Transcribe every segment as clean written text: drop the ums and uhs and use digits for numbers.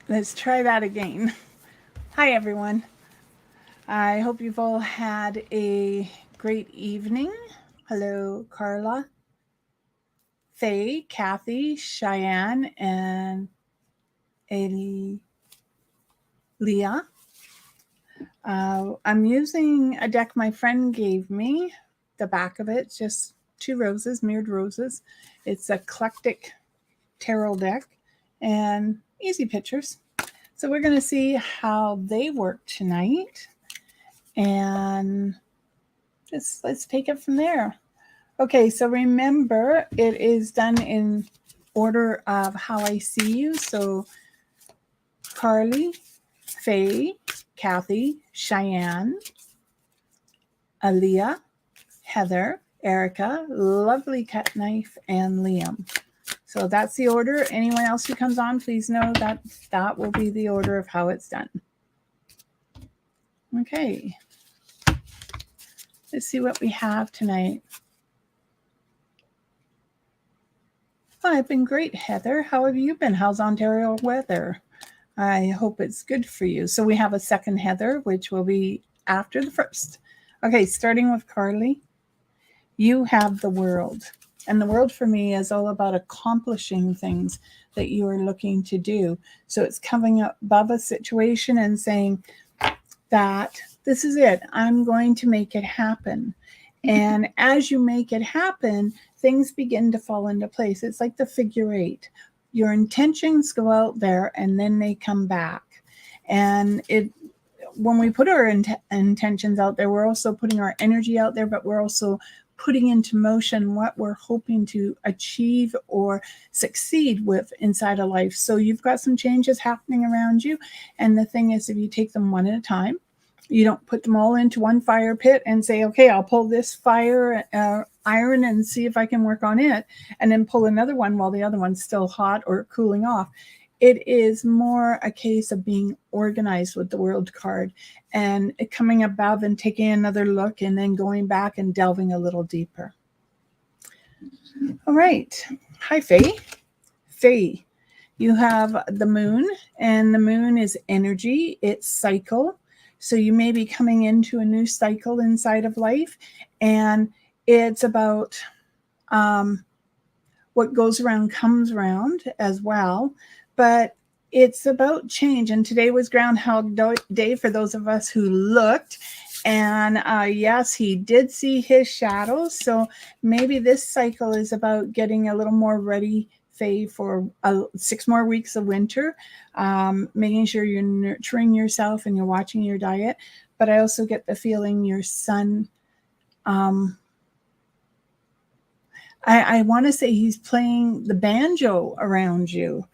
Let's try that again. Hi, everyone. I hope you've all had a great evening. Hello, Carla, Faye, Kathy, Cheyenne, and Leah. I'm using a deck my friend gave me. The back of it's just two roses, mirrored roses. It's a eclectic tarot deck and easy pictures. So we're going to see how they work tonight. And just let's take it from there. Okay, so remember it is done in order of how I see you. So Carly, Faye, Kathy, Cheyenne, Aaliyah, Heather, Erica, Lovely Cut Knife, and Liam. So that's the order. Anyone else who comes on, please know that that will be the order of how it's done. Okay, let's see what we have tonight. Oh, I've been great, Heather. How have you been? How's Ontario weather? I hope it's good for you. So we have a second Heather, which will be after the first. Okay, starting with Carly. You have the world. And the world for me is all about accomplishing things that you are looking to do. So it's coming up above a situation and saying that this is it. I'm going to make it happen. And as you make it happen, things begin to fall into place. It's like the figure eight. Your intentions go out there and then they come back. And when we put our intentions out there, we're also putting our energy out there, but we're also putting into motion what we're hoping to achieve or succeed with inside of life. So you've got some changes happening around you. And the thing is, if you take them one at a time, you don't put them all into one fire pit and say, okay, I'll pull this fire iron and see if I can work on it, and then pull another one while the other one's still hot or cooling off. It is more a case of being organized with the world card and coming above and taking another look and then going back and delving a little deeper. All right. Hi, Faye. Faye, you have the moon, and the moon is energy, it's cycle. So you may be coming into a new cycle inside of life, and it's about what goes around comes around as well. But it's about change. And today was Groundhog Day for those of us who looked. And yes, he did see his shadows. So maybe this cycle is about getting a little more ready, Faye, for 6 more weeks of winter, making sure you're nurturing yourself and you're watching your diet. But I also get the feeling your son, I want to say he's playing the banjo around you.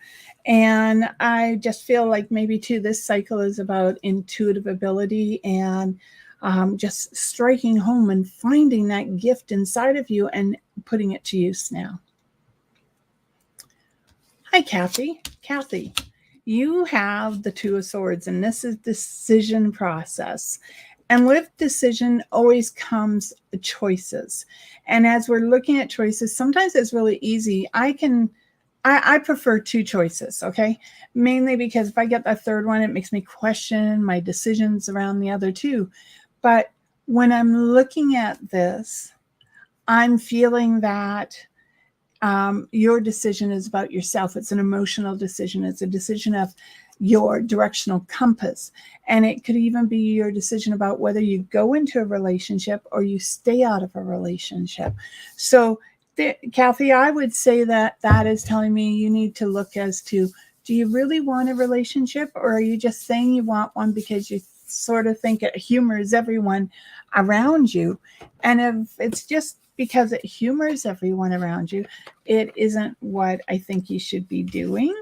And I just feel like maybe too, this cycle is about intuitive ability and just striking home and finding that gift inside of you and putting it to use now. Hi, Kathy. Kathy, you have the Two of Swords, and this is decision process. And with decision always comes choices. And as we're looking at choices, sometimes it's really easy. I prefer two choices, okay? Mainly because if I get that third one, it makes me question my decisions around the other two. But when I'm looking at this, I'm feeling that your decision is about yourself. It's an emotional decision. It's a decision of your directional compass. And it could even be your decision about whether you go into a relationship or you stay out of a relationship. So, Kathy, I would say that that is telling me you need to look as to, do you really want a relationship, or are you just saying you want one because you sort of think it humors everyone around you? And if it's just because it humors everyone around you, it isn't what I think you should be doing.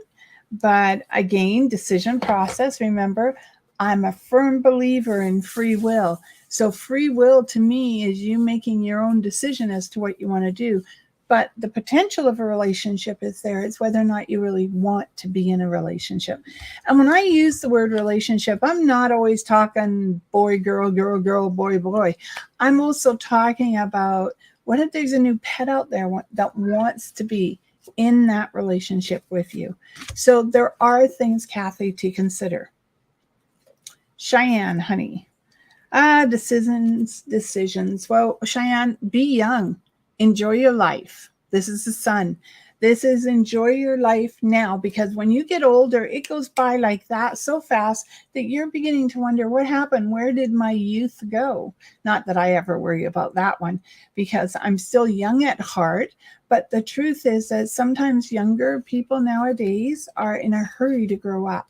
But again, decision process. Remember, I'm a firm believer in free will. So free will to me is you making your own decision as to what you want to do. But the potential of a relationship is there. It's whether or not you really want to be in a relationship. And when I use the word relationship, I'm not always talking boy, girl, girl, girl, boy, boy. I'm also talking about, what if there's a new pet out there that wants to be in that relationship with you. So there are things, Kathy, to consider. Cheyenne, honey. Decisions. Well, Cheyenne, be young. Enjoy your life. This is the sun. This is enjoy your life now, because when you get older, it goes by like that so fast that you're beginning to wonder what happened. Where did my youth go? Not that I ever worry about that one, because I'm still young at heart. But the truth is that sometimes younger people nowadays are in a hurry to grow up.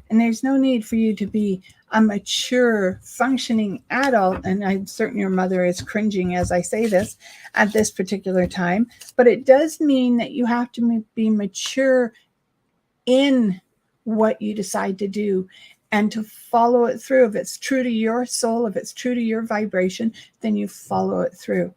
And there's no need for you to be a mature, functioning adult. And I'm certain your mother is cringing as I say this at this particular time. But it does mean that you have to be mature in what you decide to do and to follow it through. If it's true to your soul, if it's true to your vibration, then you follow it through.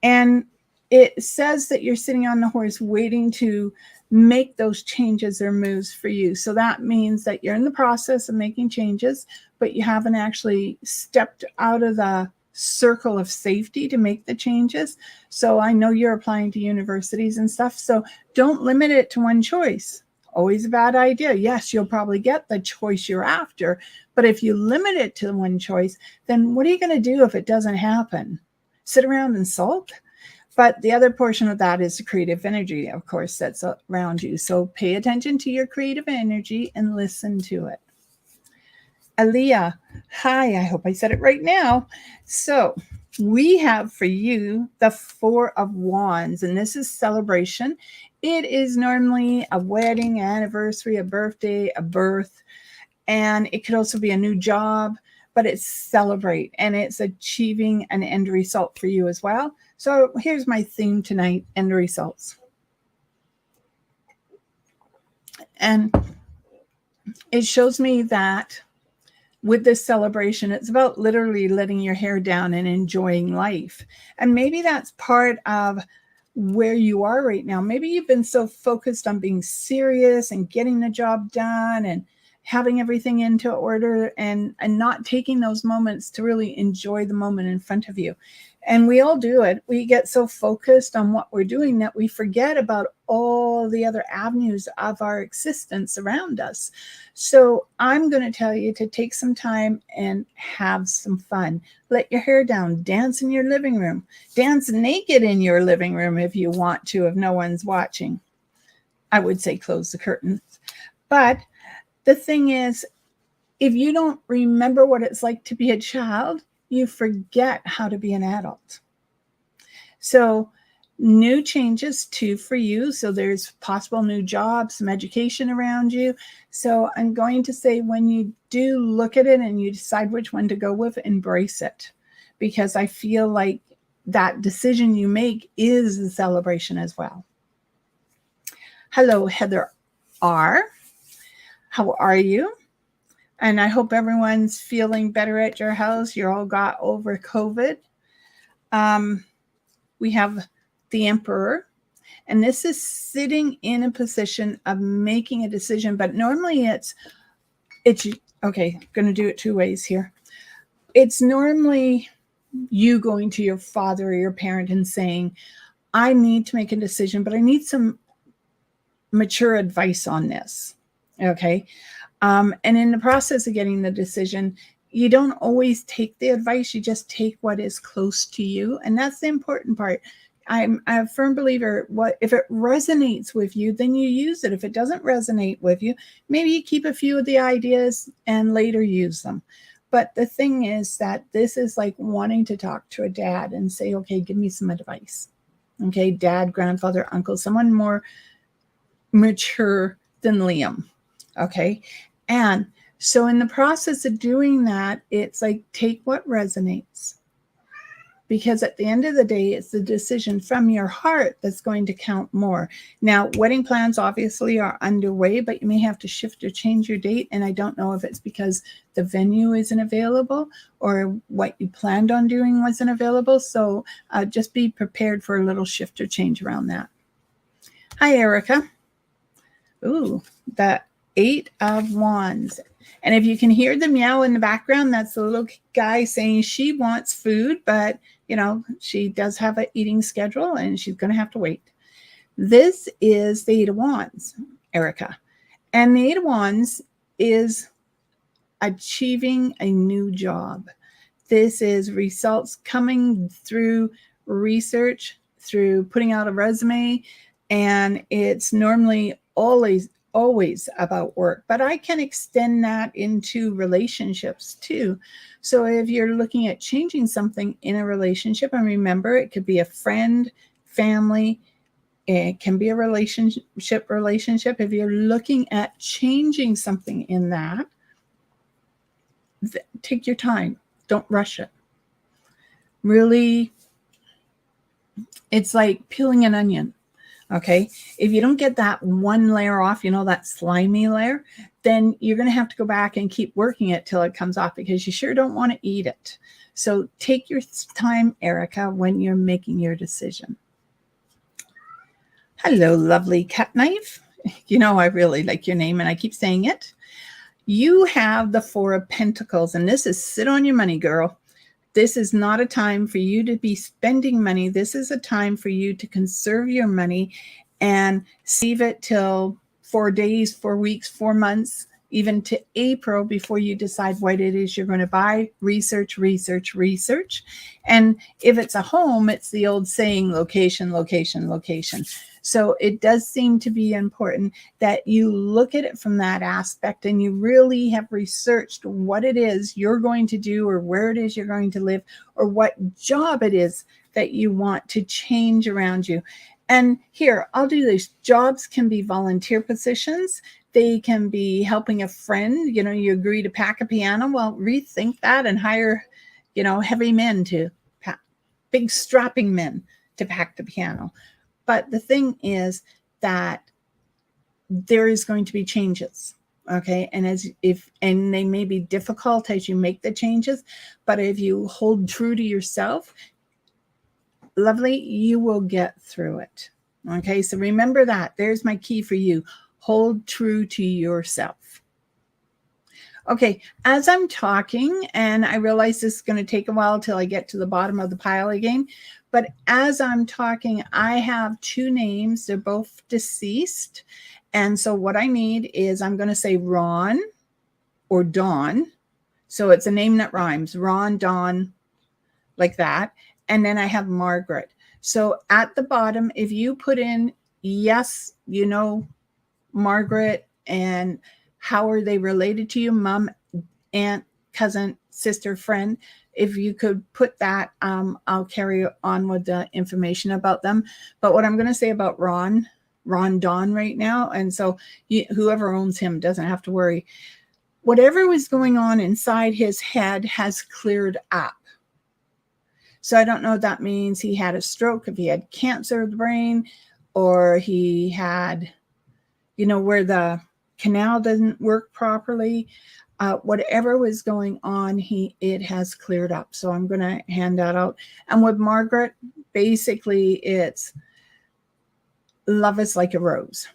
And it says that you're sitting on the horse waiting to make those changes or moves for you. So that means that you're in the process of making changes, but you haven't actually stepped out of the circle of safety to make the changes. So I know you're applying to universities and stuff. So don't limit it to one choice. Always a bad idea. Yes, you'll probably get the choice you're after, but if you limit it to one choice, then what are you going to do if it doesn't happen? Sit around and sulk? But the other portion of that is the creative energy, of course, that's around you. So pay attention to your creative energy and listen to it. Aaliyah, hi, I hope I said it right now. So we have for you the Four of Wands, and this is celebration. It is normally a wedding, anniversary, a birthday, a birth, and it could also be a new job, but it's celebrate, and it's achieving an end result for you as well. So here's my theme tonight, end results. And it shows me that with this celebration, it's about literally letting your hair down and enjoying life. And maybe that's part of where you are right now. Maybe you've been so focused on being serious and getting the job done and having everything into order and not taking those moments to really enjoy the moment in front of you. And we all do it. We get so focused on what we're doing that we forget about all the other avenues of our existence around us. So I'm going to tell you to take some time and have some fun. Let your hair down, dance in your living room, dance naked in your living room if you want to, if no one's watching. I would say close the curtains. But the thing is, if you don't remember what it's like to be a child, you forget how to be an adult. So new changes too for you. So there's possible new jobs, some education around you. So I'm going to say when you do look at it and you decide which one to go with, embrace it. Because I feel like that decision you make is a celebration as well. Hello, Heather R. How are you? And I hope everyone's feeling better at your house. You all got over COVID. We have the Emperor. And this is sitting in a position of making a decision. But normally it's okay, going to do it two ways here. It's normally you going to your father or your parent and saying, I need to make a decision, but I need some mature advice on this. Okay. And in the process of getting the decision, you don't always take the advice. You just take what is close to you. And that's the important part. I'm a firm believer, if it resonates with you, then you use it. If it doesn't resonate with you, maybe you keep a few of the ideas and later use them. But the thing is that this is like wanting to talk to a dad and say, okay, give me some advice. Okay, dad, grandfather, uncle, someone more mature than Liam. Okay. And so in the process of doing that, it's like, take what resonates. Because at the end of the day, it's the decision from your heart that's going to count more. Now, wedding plans obviously are underway, but you may have to shift or change your date. And I don't know if it's because the venue isn't available or what you planned on doing wasn't available. So just be prepared for a little shift or change around that. Hi, Erica. Ooh, the 8 of Wands. And if you can hear the meow in the background, that's the little guy saying she wants food, but, you know, she does have an eating schedule and she's going to have to wait. This is the Eight of Wands, Erica. And the Eight of Wands is achieving a new job. This is results coming through research, through putting out a resume, and it's normally always about work, but I can extend that into relationships too. So if you're looking at changing something in a relationship, and remember, it could be a friend, family, it can be a relationship. If you're looking at changing something in that, take your time. Don't rush it. Really, it's like peeling an onion. Okay. If you don't get that one layer off, that slimy layer, then you're going to have to go back and keep working it till it comes off, because you sure don't want to eat it. So take your time, Erica, when you're making your decision. Hello, lovely cut knife. I really like your name and I keep saying it. You have the Four of Pentacles, and this is sit on your money, girl. This is not a time for you to be spending money. This is a time for you to conserve your money and save it till 4 days, 4 weeks, 4 months, even to April before you decide what it is you're going to buy. Research. And if it's a home, it's the old saying, location. So it does seem to be important that you look at it from that aspect and you really have researched what it is you're going to do, or where it is you're going to live, or what job it is that you want to change around you. And here, I'll do this. Jobs can be volunteer positions. They can be helping a friend. You agree to pack a piano. Well, rethink that and hire, heavy men to pack, big strapping men to pack the piano. But the thing is that there is going to be changes. Okay. And and they may be difficult as you make the changes, but if you hold true to yourself, lovely, you will get through it. Okay. So remember that. There's my key for you. Hold true to yourself. Okay. As I'm talking, and I realize this is going to take a while till I get to the bottom of the pile again, but as I'm talking, I have 2 names. They're both deceased. And so what I need is, I'm going to say Ron or Dawn. So it's a name that rhymes. Ron, Dawn, like that. And then I have Margaret. So at the bottom, if you put in, yes, Margaret, and how are they related to you? Mom, aunt, cousin, sister, friend. If you could put that, I'll carry on with the information about them. But what I'm going to say about Ron Dawn right now, and so whoever owns him doesn't have to worry. Whatever was going on inside his head has cleared up. So I don't know if that means he had a stroke, if he had cancer of the brain, or he had, where the canal doesn't work properly. Whatever was going on, it has cleared up. So I'm going to hand that out. And with Margaret, basically it's love is like a rose.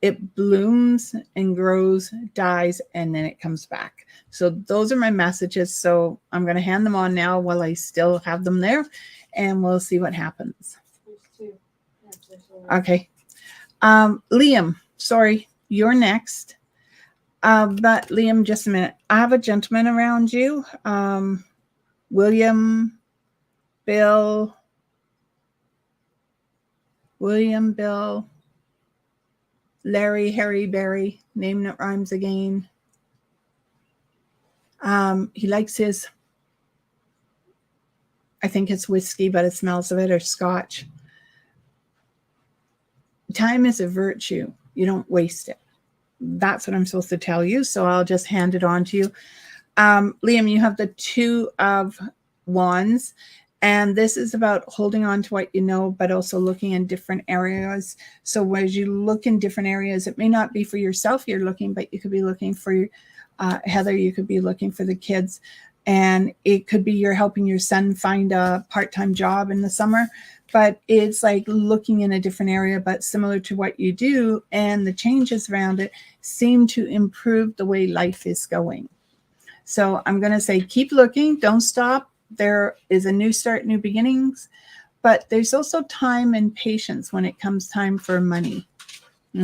It blooms and grows, dies, and then it comes back. So those are my messages. So I'm going to hand them on now while I still have them there, and we'll see what happens. Okay. Liam, sorry, you're next. But Liam, just a minute. I have a gentleman around you. William, Bill, Larry, Harry, Barry, name that rhymes again. He likes his, I think it's whiskey, but it smells of it, or scotch. Time is a virtue. You don't waste it. That's what I'm supposed to tell you. So I'll just hand it on to you. Liam, you have the 2 of Wands, and this is about holding on to what you know, but also looking in different areas. So as you look in different areas, it may not be for yourself you're looking, but you could be looking for Heather, you could be looking for the kids, and it could be you're helping your son find a part-time job in the summer. But it's like looking in a different area, but similar to what you do, and the changes around it seem to improve the way life is going. So I'm going to say, keep looking, don't stop. There is a new start, new beginnings. but there's also time and patience when it comes time for money.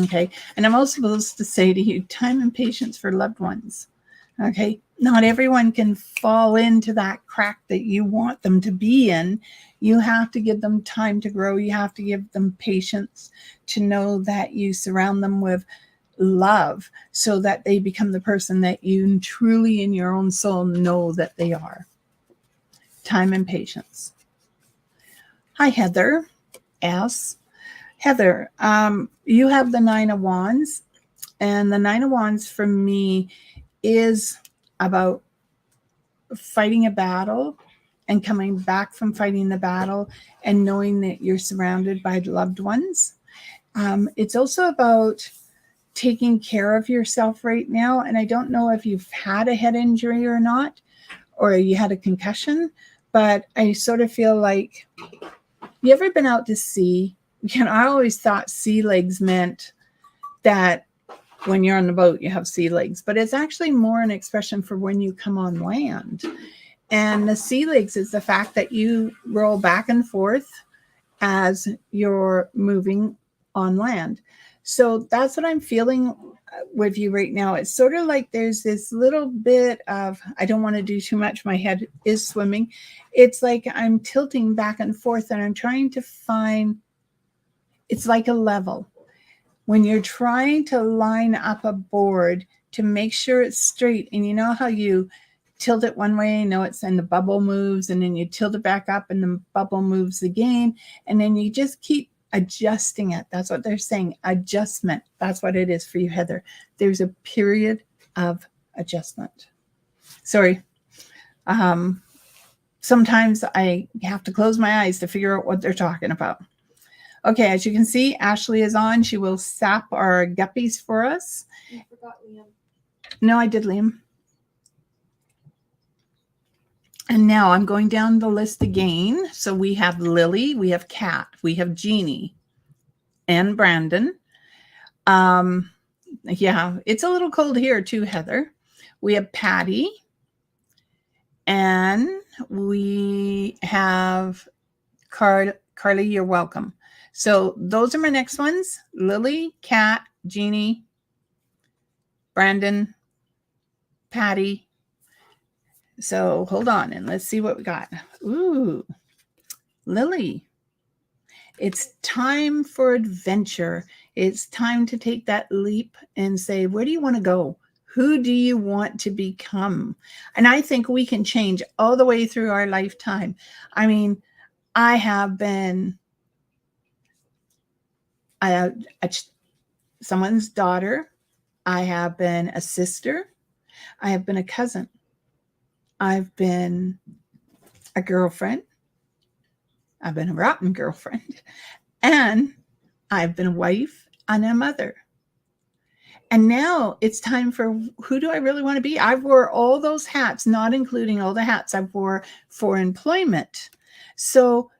Okay. And I'm also supposed to say to you, time and patience for loved ones. Okay. Not everyone can fall into that crack that you want them to be in. You have to give them time to grow. You have to give them patience to know that you surround them with love so that they become the person that you truly in your own soul know that they are. Time and patience. Hi, Heather S. Heather, you have the Nine of Wands, and the Nine of Wands for me is about fighting a battle and coming back from fighting the battle and knowing that you're surrounded by loved ones. It's also about taking care of yourself right now. And I don't know if you've had a head injury or not, or you had a concussion, but I sort of feel like, you ever been out to sea? I always thought sea legs meant that when you're on the boat, you have sea legs, but it's actually more an expression for when you come on land. And the sea legs is the fact that you roll back and forth as you're moving on land. So that's what I'm feeling with you right now. It's sort of like there's this little bit of, I don't want to do too much. My head is swimming. It's like I'm tilting back and forth and I'm trying to find, it's like a level. When you're trying to line up a board to make sure it's straight, and you know how you tilt it one way, and the bubble moves, and then you tilt it back up and the bubble moves again, and then you just keep adjusting it. That's what they're saying, adjustment. That's what it is for you, Heather. There's a period of adjustment. Sorry. Sometimes I have to close my eyes to figure out what they're talking about. Okay, as you can see, Ashley is on. She will sap our guppies for us. You forgot Liam. No, I did, Liam. And now I'm going down the list again. So we have Lily, we have Kat, we have Jeannie, and Brandon. Yeah, it's a little cold here too, Heather. We have Patty, and we have Carly, you're welcome. So those are my next ones. Lily, Kat, Jeannie, Brandon, Patty. So hold on and let's see what we got. Ooh, Lily. It's time for adventure. It's time to take that leap and say, where do you want to go? Who do you want to become? And I think we can change all the way through our lifetime. I mean, I have been someone's daughter. I have been a sister. I have been a cousin. I've been a girlfriend. I've been a rotten girlfriend. And I've been a wife and a mother. And now it's time for, who do I really want to be? I wore all those hats, not including all the hats I wore for employment. So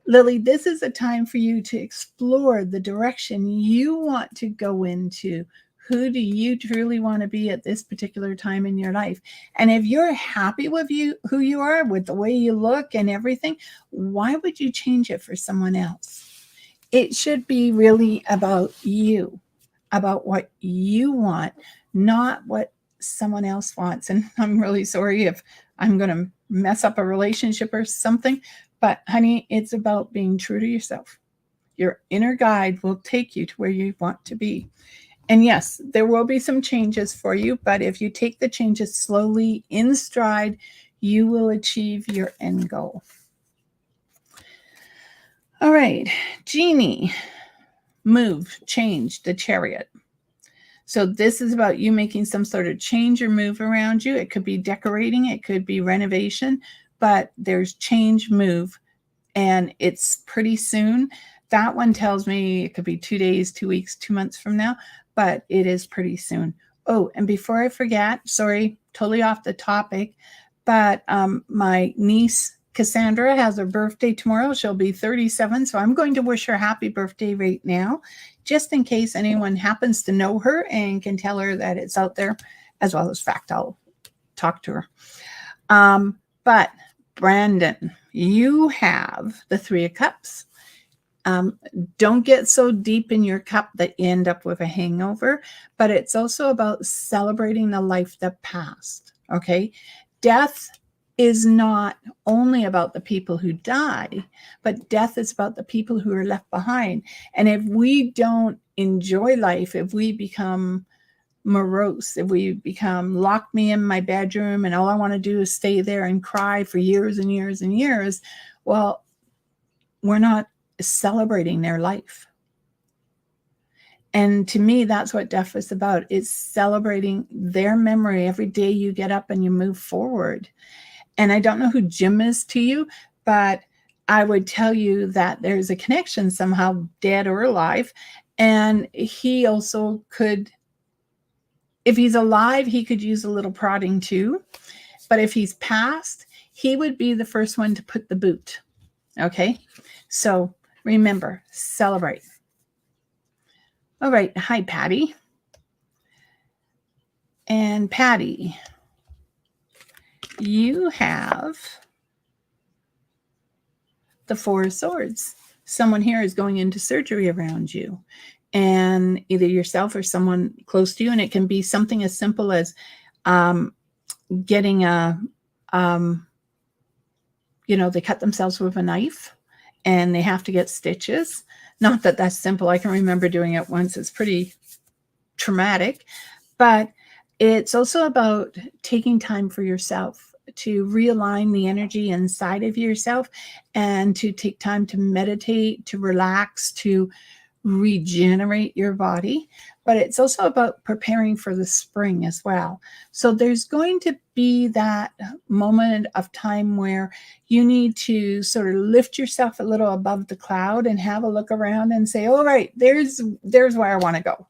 Lily, this is a time for you to explore the direction you want to go into. Who do you truly want to be at this particular time in your life? And if you're happy with who you are, with the way you look and everything, why would you change it for someone else? It should be really about you, about what you want, not what someone else wants. And I'm really sorry if I'm going to mess up a relationship or something, but honey, it's about being true to yourself. Your inner guide will take you to where you want to be. And yes, there will be some changes for you, but if you take the changes slowly in stride, you will achieve your end goal. All right, Jeannie, move, change, the Chariot. So this is about you making some sort of change or move around you. It could be decorating, it could be renovation, but there's change, move, and it's pretty soon. That one tells me it could be 2 days, 2 weeks, 2 months from now, but it is pretty soon. Oh, and before I forget, sorry, totally off the topic, but my niece, Cassandra, has her birthday tomorrow. She'll be 37, so I'm going to wish her happy birthday right now, just in case anyone happens to know her and can tell her that it's out there, as well as fact, I'll talk to her. But Brandon, you have the Three of Cups. Don't get so deep in your cup that you end up with a hangover, but it's also about celebrating the life that passed. Okay. Death is not only about the people who die, but death is about the people who are left behind. And if we don't enjoy life, if we become morose, if we become lock me in my bedroom and all I want to do is stay there and cry for years and years and years, well, we're not celebrating their life. And to me, that's what death is about. It's celebrating their memory every day you get up and you move forward. And I don't know who Jim is to you, but I would tell you that there's a connection somehow, dead or alive. And he also could, if he's alive, he could use a little prodding too. But if he's passed, he would be the first one to put the boot. Okay. So remember, celebrate. All right. Hi, Patty. And Patty, you have the Four of Swords. Someone here is going into surgery around you, and either yourself or someone close to you. And it can be something as simple as getting a, they cut themselves with a knife and they have to get stitches. Not that that's simple. I can remember doing it once. It's pretty traumatic, but it's also about taking time for yourself to realign the energy inside of yourself and to take time to meditate, to relax, to regenerate your body. But it's also about preparing for the spring as well. So there's going to be that moment of time where you need to sort of lift yourself a little above the cloud and have a look around and say, all right, there's where I want to go.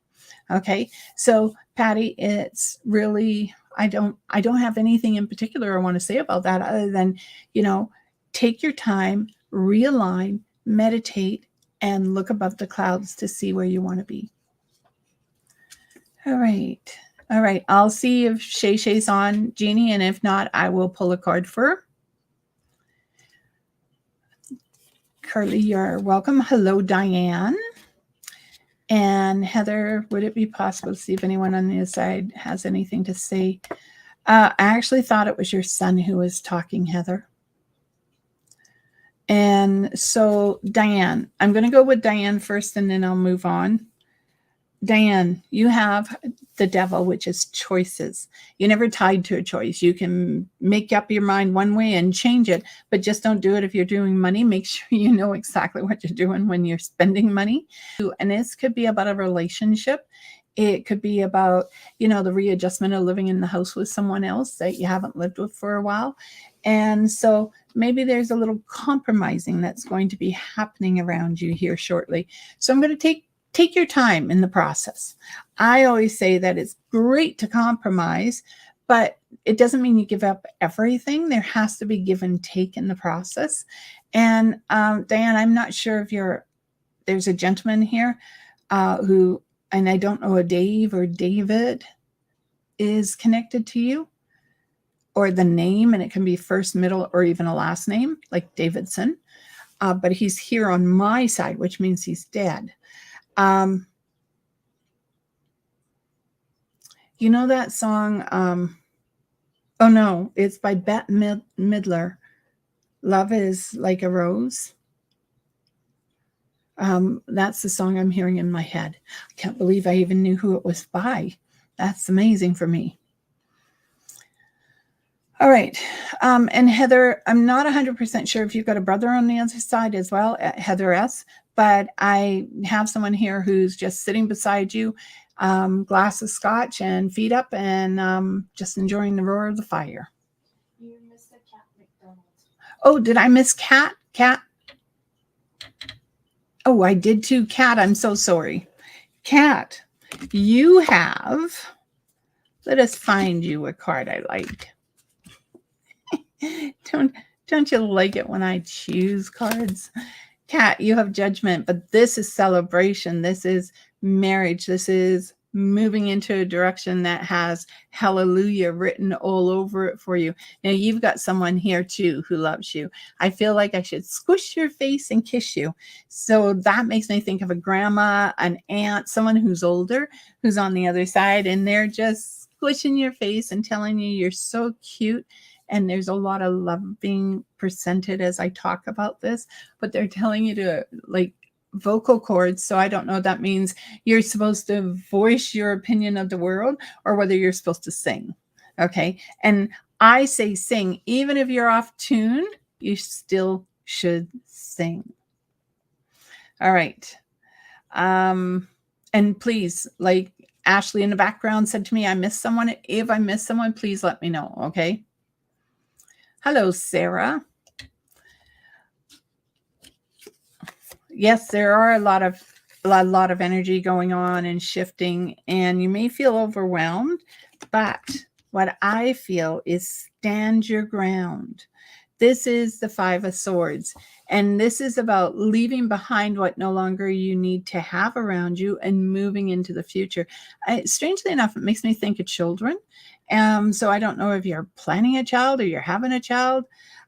Okay. So Patty, it's really, I don't have anything in particular I want to say about that other than, take your time, realign, meditate, and look above the clouds to see where you want to be. All right. All right. I'll see if Shay Shay's on, Jeannie, and if not, I will pull a card for her. Carly, you're welcome. Hello, Diane. And Heather, would it be possible to see if anyone on the other side has anything to say? I actually thought it was your son who was talking, Heather. And so, Diane, I'm going to go with Diane first and then I'll move on. Diane, you have the devil, which is choices. You're never tied to a choice. You can make up your mind one way and change it, but just don't do it if you're doing money. Make sure you know exactly what you're doing when you're spending money. And this could be about a relationship. It could be about, the readjustment of living in the house with someone else that you haven't lived with for a while. And so maybe there's a little compromising that's going to be happening around you here shortly. So I'm going to take your time in the process. I always say that it's great to compromise, but it doesn't mean you give up everything. There has to be give and take in the process. And Diane, I'm not sure if there's a gentleman here who, and I don't know, a Dave or David is connected to you, or the name, and it can be first, middle, or even a last name like Davidson. But he's here on my side, which means he's dead. You know that song? Oh no, it's by Bette Midler. Love is like a rose. That's the song I'm hearing in my head. I can't believe I even knew who it was by. That's amazing for me. All right. And Heather, I'm not 100% sure if you've got a brother on the other side as well, Heather S., but I have someone here who's just sitting beside you, glass of scotch and feet up and just enjoying the roar of the fire. You missed a Cat McDonald. Oh, did I miss Cat? Cat? Oh, I did too. Cat, I'm so sorry. Cat, you have, let us find you a card I like. Don't you like it when I choose cards? Cat, you have judgment, but this is celebration. This is marriage. This is moving into a direction that has hallelujah written all over it for you. Now, you've got someone here too who loves you. I feel like I should squish your face and kiss you. So that makes me think of a grandma, an aunt, someone who's older, who's on the other side, and they're just squishing your face and telling you you're so cute. And there's a lot of love being presented as I talk about this, but they're telling you to like vocal cords. So I don't know if that means you're supposed to voice your opinion of the world or whether you're supposed to sing. Okay. And I say sing, even if you're off tune, you still should sing. All right. And please, like Ashley in the background said to me, I missed someone. If I miss someone, please let me know. Okay. Hello, Sarah. Yes, there are a lot of energy going on and shifting, and you may feel overwhelmed, but what I feel is stand your ground. This is the 5 of Swords, and this is about leaving behind what no longer you need to have around you and moving into the future. Strangely enough, it makes me think of children. So I don't know if you're planning a child or you're having a child,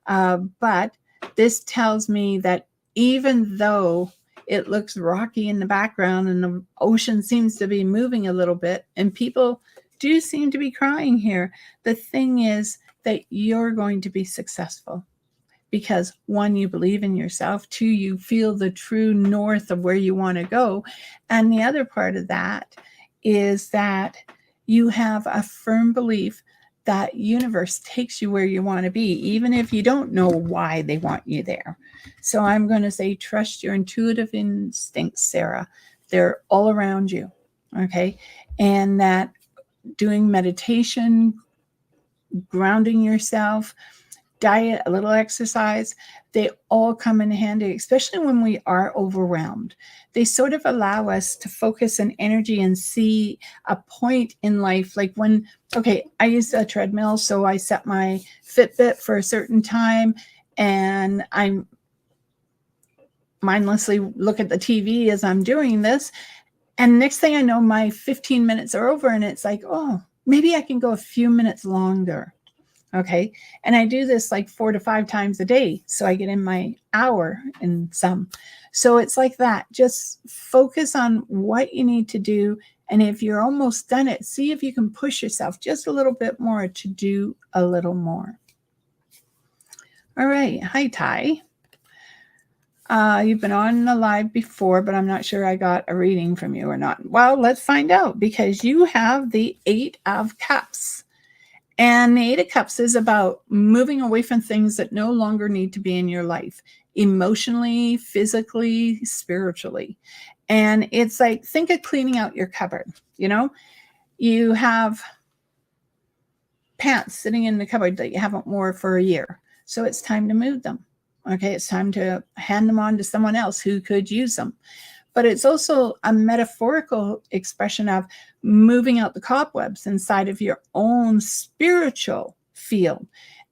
but this tells me that even though it looks rocky in the background and the ocean seems to be moving a little bit and people do seem to be crying here, the thing is that you're going to be successful because 1, you believe in yourself, 2, you feel the true north of where you want to go. And the other part of that is that you have a firm belief that universe takes you where you want to be, even if you don't know why they want you there. So I'm going to say, trust your intuitive instincts, Sarah. They're all around you. Okay. And that doing meditation, grounding yourself, diet, a little exercise, they all come in handy, especially when we are overwhelmed. They sort of allow us to focus an energy and see a point in life. Like when, okay, I use a treadmill, so I set my Fitbit for a certain time and I'm mindlessly look at the TV as I'm doing this. And next thing I know, my 15 minutes are over and it's like, oh, maybe I can go a few minutes longer. Okay. And I do this like 4 to 5 times a day. So I get in my hour and some. So it's like that. Just focus on what you need to do. And if you're almost done it, see if you can push yourself just a little bit more to do a little more. All right. Hi, Ty. You've been on the live before, but I'm not sure I got a reading from you or not. Well, let's find out because you have the 8 of Cups. And the 8 of Cups is about moving away from things that no longer need to be in your life, emotionally, physically, spiritually. And it's like, think of cleaning out your cupboard. You know, you have pants sitting in the cupboard that you haven't worn for a year. So it's time to move them. Okay, it's time to hand them on to someone else who could use them. But it's also a metaphorical expression of moving out the cobwebs inside of your own spiritual field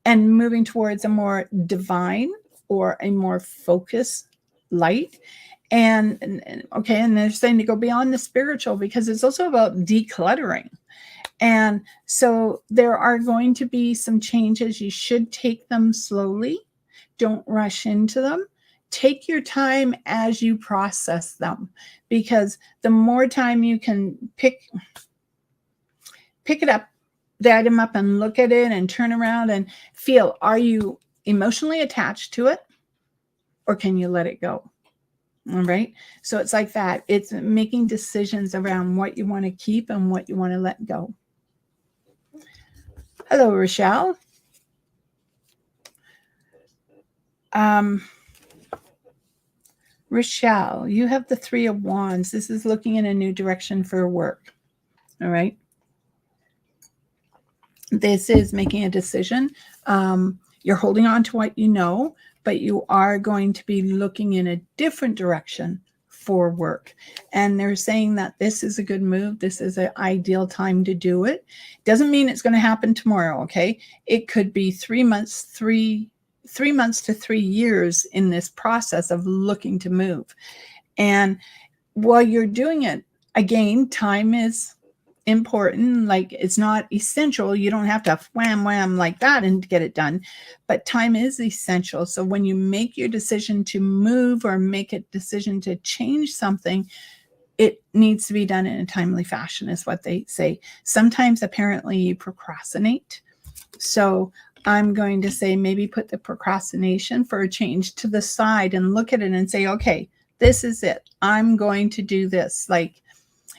and moving towards a more divine or a more focused light. And they're saying to go beyond the spiritual because it's also about decluttering. And so there are going to be some changes. You should take them slowly. Don't rush into them. Take your time as you process them, because the more time you can pick it up, the item up and look at it and turn around and feel, are you emotionally attached to it or can you let it go? All right. So it's like that. It's making decisions around what you want to keep and what you want to let go. Hello, Rochelle. Rochelle, you have the 3 of Wands. This is looking in a new direction for work. All right. This is making a decision. You're holding on to what you know, but you are going to be looking in a different direction for work. And they're saying that this is a good move. This is an ideal time to do it. Doesn't mean it's going to happen tomorrow. Okay. It could be 3 months, 3 months to 3 years in this process of looking to move. And while you're doing it, again, time is important. Like, it's not essential. You don't have to wham wham like that and get it done, but time is essential. So when you make your decision to move or make a decision to change something, it needs to be done in a timely fashion, is what they say. Sometimes apparently you procrastinate. So I'm going to say, maybe put the procrastination for a change to the side and look at it and say, okay, this is it. I'm going to do this. Like,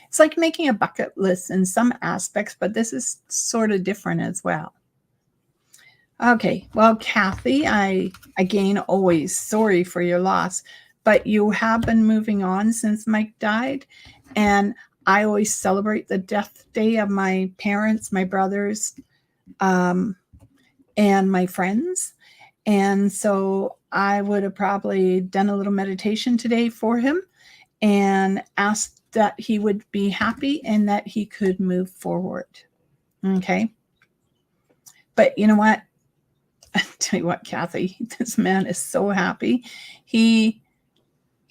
it's like making a bucket list in some aspects, but this is sort of different as well. Okay, well, Kathy, I again always sorry for your loss, but you have been moving on since Mike died, and I always celebrate the death day of my parents, my brothers, and my friends. And so I would have probably done a little meditation today for him and asked that he would be happy and that he could move forward. Okay. But you know what? I tell you what, Kathy, this man is so happy. He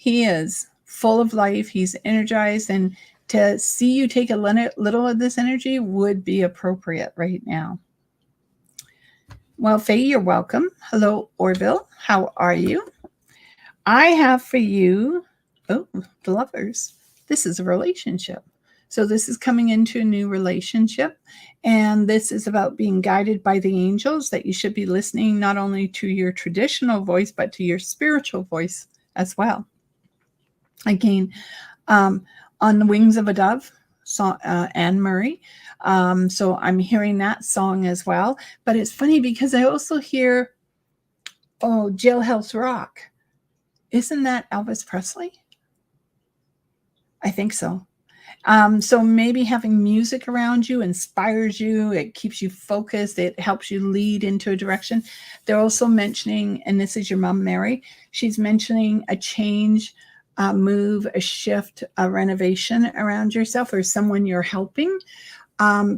is full of life. He's energized, and to see you take a little of this energy would be appropriate right now. Well, Faye, you're welcome. Hello, Orville. How are you? I have for you, the lovers. This is a relationship. So this is coming into a new relationship, and this is about being guided by the angels, that you should be listening not only to your traditional voice, but to your spiritual voice as well. Again, on the Wings of a Dove, Anne Murray. So I'm hearing that song as well. But it's funny because I also hear, Jailhouse Rock. Isn't that Elvis Presley? I think so. So maybe having music around you inspires you. It keeps you focused. It helps you lead into a direction. They're also mentioning, and this is your mom, Mary, she's mentioning a change, a move, a shift, a renovation around yourself or someone you're helping.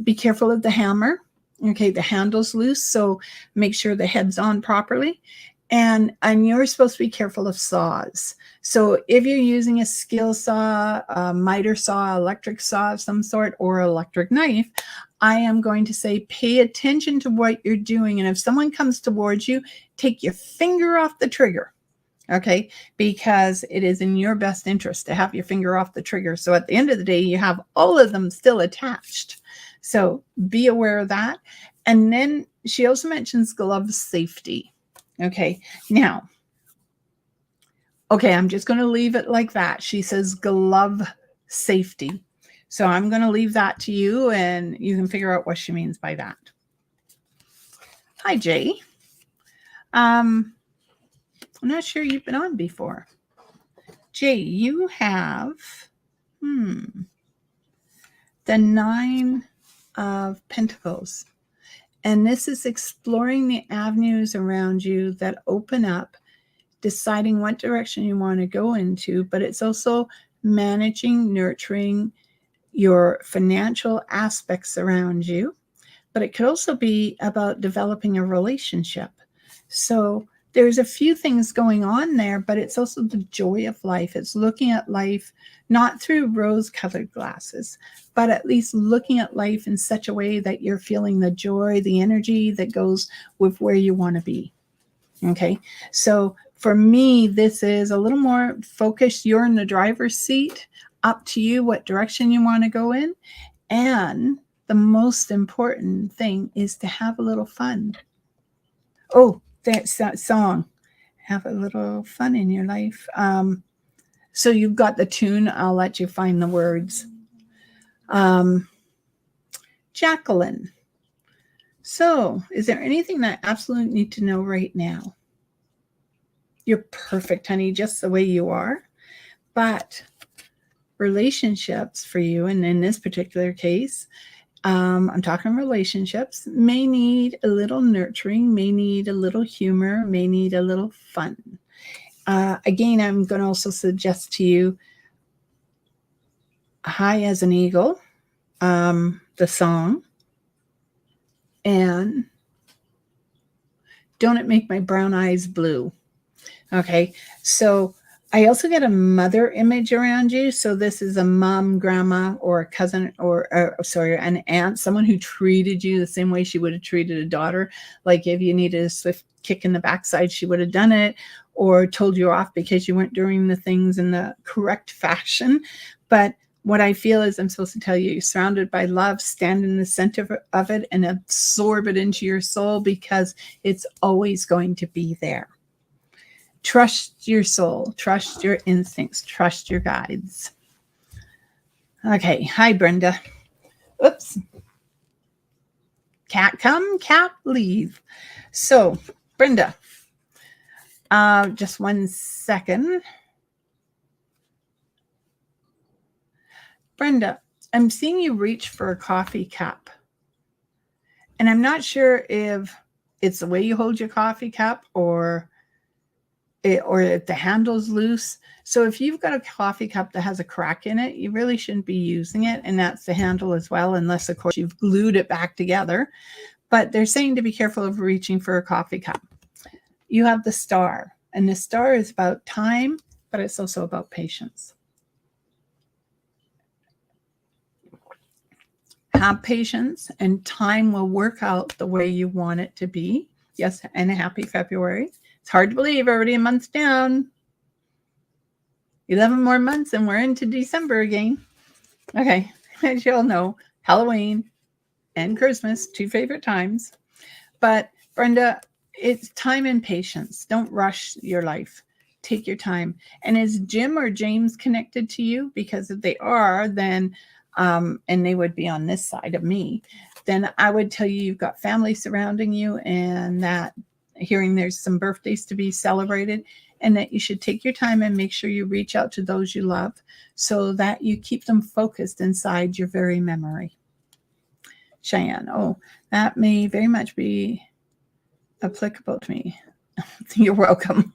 Be careful of the hammer. Okay, the handle's loose, so make sure the head's on properly. And you're supposed to be careful of saws. So if you're using a skill saw, a miter saw, electric saw of some sort, or electric knife, I am going to say pay attention to what you're doing. And if someone comes towards you, take your finger off the trigger, okay? Because it is in your best interest to have your finger off the trigger. So at the end of the day, you have all of them still attached. So be aware of that. And then she also mentions glove safety. Okay, now, I'm just going to leave it like that. She says glove safety. So I'm going to leave that to you, and you can figure out what she means by that. Hi, Jay. I'm not sure you've been on before. Jay, you have the 9 of Pentacles. And this is exploring the avenues around you that open up, deciding what direction you want to go into, but it's also managing, nurturing your financial aspects around you. But it could also be about developing a relationship. So there's a few things going on there, but it's also the joy of life. It's looking at life not through rose-colored glasses, but at least looking at life in such a way that you're feeling the joy, the energy that goes with where you want to be. Okay, so for me, this is a little more focused. You're in the driver's seat. Up to you what direction you want to go in. And the most important thing is to have a little fun. Oh, that's that song. Have a little fun in your life. So you've got the tune. I'll let you find the words. Jacqueline. So is there anything that I absolutely need to know right now? You're perfect, honey, just the way you are. But relationships for you, and in this particular case, I'm talking relationships, may need a little nurturing, may need a little humor, may need a little fun. Again, I'm going to also suggest to you High as an Eagle, the song, and Don't It Make My Brown Eyes Blue. Okay, so I also get a mother image around you. So this is a mom, grandma, or a cousin, or sorry, an aunt, someone who treated you the same way she would have treated a daughter. Like if you needed a swift kick in the backside, she would have done it, or told you off because you weren't doing the things in the correct fashion. But what I feel is I'm supposed to tell you, you're surrounded by love, stand in the center of it and absorb it into your soul, because it's always going to be there. Trust your soul, trust your instincts, trust your guides. Okay, hi, Brenda. Oops. Cat come, cat leave. So, Brenda, just 1 second. Brenda, I'm seeing you reach for a coffee cup. And I'm not sure if it's the way you hold your coffee cup or if the handle's loose. So if you've got a coffee cup that has a crack in it, you really shouldn't be using it. And that's the handle as well, unless, of course, you've glued it back together. But they're saying to be careful of reaching for a coffee cup. You have the star, and the star is about time, but it's also about patience. Have patience, and time will work out the way you want it to be. Yes, and a happy February. It's hard to believe, already a month down. 11 more months and we're into December again. Okay, as you all know, Halloween and Christmas, 2 favorite times. But Brenda, it's time and patience. Don't rush your life. Take your time. And is Jim or James connected to you? Because if they are, then, and they would be on this side of me, then I would tell you you've got family surrounding you, and that hearing there's some birthdays to be celebrated, and that you should take your time and make sure you reach out to those you love so that you keep them focused inside your very memory. Cheyenne, oh, that may very much be applicable to me. You're welcome.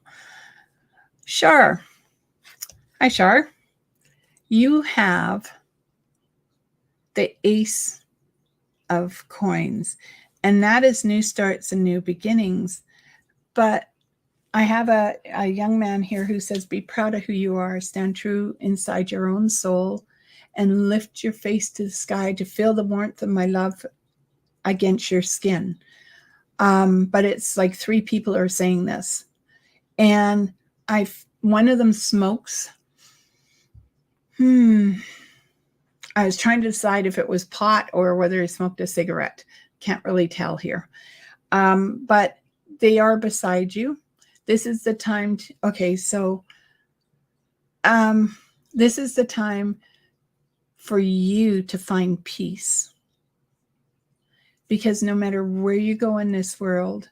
Shar. Hi, Shar. You have the Ace of Coins, and that is new starts and new beginnings. But I have a young man here who says, be proud of who you are, stand true inside your own soul, and lift your face to the sky to feel the warmth of my love against your skin. But it's like 3 people are saying this. And one of them smokes. I was trying to decide if it was pot or whether he smoked a cigarette. Can't really tell here. But they are beside you. This is the time to, okay, so this is the time for you to find peace. Because no matter where you go in this world,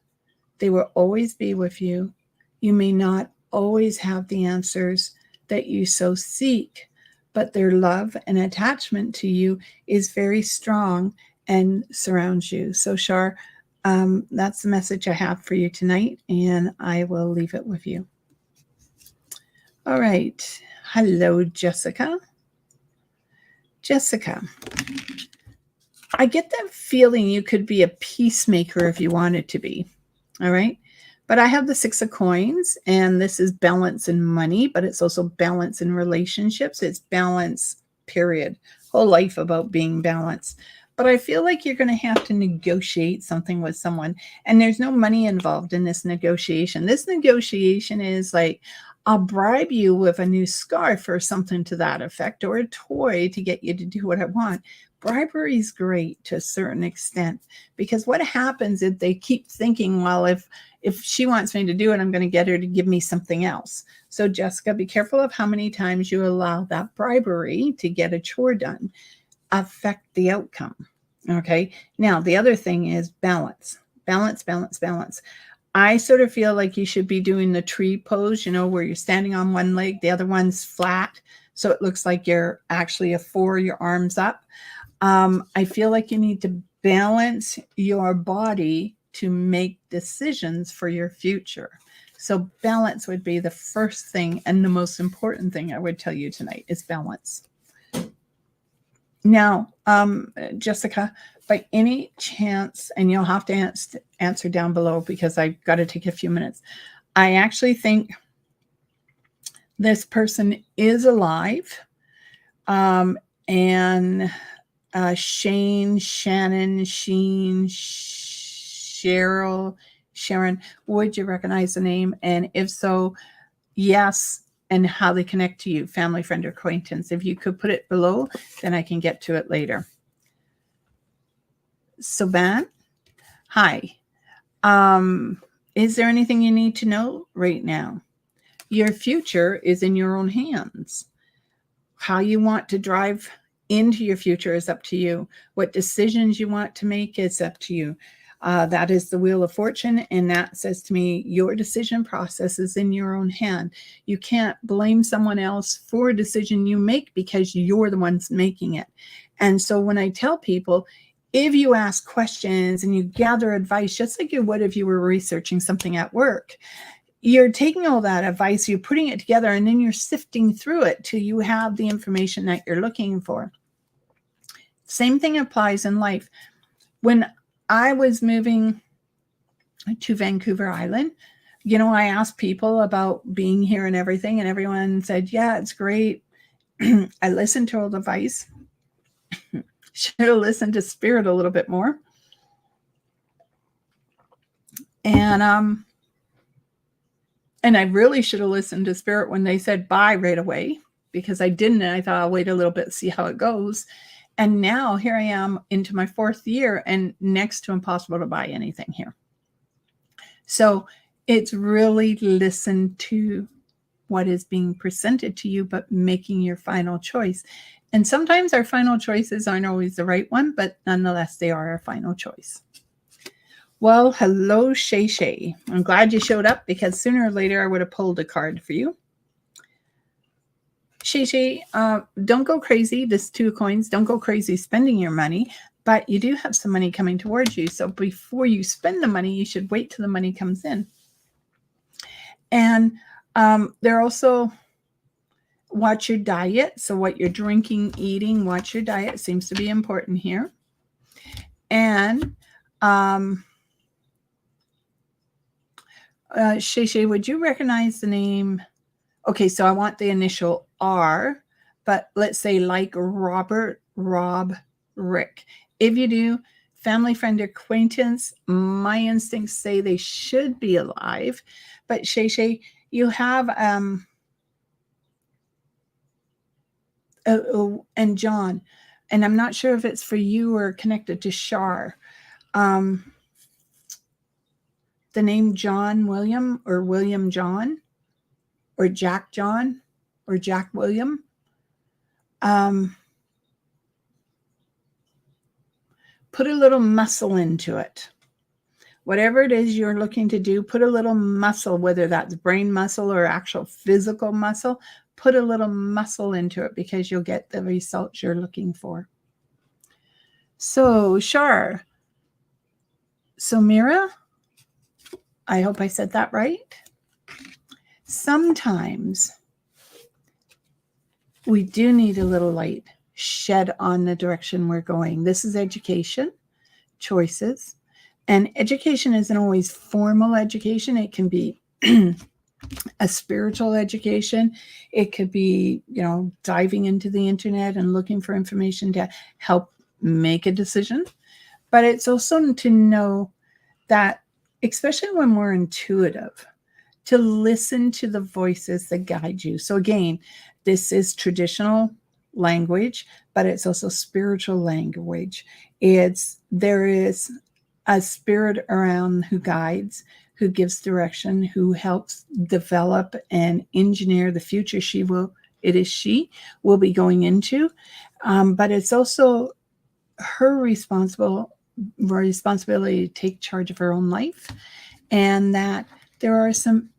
they will always be with you. You may not always have the answers that you so seek, but their love and attachment to you is very strong and surrounds you. So, Shar, that's the message I have for you tonight, and I will leave it with you. All right. Hello, Jessica. Jessica, I get that feeling you could be a peacemaker if you wanted to be. All right. But I have the 6 of Coins, and this is balance in money, but it's also balance in relationships. It's balance, period. Whole life about being balanced. But I feel like you're going to have to negotiate something with someone, and there's no money involved in this negotiation. This negotiation is like, I'll bribe you with a new scarf or something to that effect, or a toy to get you to do what I want. Bribery is great to a certain extent, because what happens if they keep thinking, well, if she wants me to do it, I'm going to get her to give me something else. So, Jessica, be careful of how many times you allow that bribery to get a chore done affect the outcome. Okay. Now, the other thing is balance. Balance, balance, balance. I sort of feel like you should be doing the tree pose, where you're standing on one leg, the other one's flat. So it looks like you're actually a 4, your arms up. I feel like you need to balance your body to make decisions for your future. So balance would be the first thing, and the most important thing I would tell you tonight is balance. Now, Jessica, by any chance, and you'll have to answer down below because I've got to take a few minutes. I actually think This person is alive. And Shane, Shannon, Sheen, Cheryl, Sharon, would you recognize the name? And if so, yes, and how they connect to you, family, friend, or acquaintance. If you could put it below, then I can get to it later. Soban, hi. Is there anything you need to know right now? Your future is in your own hands. How you want to drive into your future is up to you. What decisions you want to make is up to you. That is the Wheel of Fortune, and that says to me, your decision process is in your own hand. You can't blame someone else for a decision you make because you're the ones making it. And so when I tell people, if you ask questions and you gather advice, just like you would if you were researching something at work, you're taking all that advice, you're putting it together, and then you're sifting through it till you have the information that you're looking for. Same thing applies in life. When I was moving to Vancouver Island, I asked people about being here and everything, and everyone said, yeah, it's great. I listened to all the advice. Should have listened to Spirit a little bit more. And I really should have listened to Spirit when they said bye right away, because I didn't. And I thought I'll wait a little bit, see how it goes. And now here I am into my 4th year and next to impossible to buy anything here. So it's really listen to what is being presented to you, but making your final choice. And sometimes our final choices aren't always the right one, but nonetheless, they are our final choice. Well, hello, Shay Shay. I'm glad you showed up, because sooner or later I would have pulled a card for you. Shay Shay, don't go crazy. This 2 coins, don't go crazy spending your money, but you do have some money coming towards you. So before you spend the money, you should wait till the money comes in. And they're also, watch your diet. So what you're drinking, eating, watch your diet seems to be important here. And Shay Shay, would you recognize the name? Okay, so I want the initial R, but let's say like Robert, Rob, Rick. If you do, family, friend, acquaintance, my instincts say they should be alive. But Shay Shay, you have and John, and I'm not sure if it's for you or connected to Shar. The name John William, or William John, or Jack John, or Jack William. Put a little muscle into it. Whatever it is you're looking to do, put a little muscle, whether that's brain muscle or actual physical muscle, put a little muscle into it, because you'll get the results you're looking for. So, Shar. So, Mira, I hope I said that right. Sometimes we do need a little light shed on the direction we're going. This is education, choices. And education isn't always formal education. It can be a spiritual education. It could be, diving into the internet and looking for information to help make a decision. But it's also to know that, especially when we're intuitive, to listen to the voices that guide you. So again, this is traditional language, but it's also spiritual language. There is a spirit around who guides, who gives direction, who helps develop and engineer the future she will be going into. But it's also her responsibility to take charge of her own life, and that there are some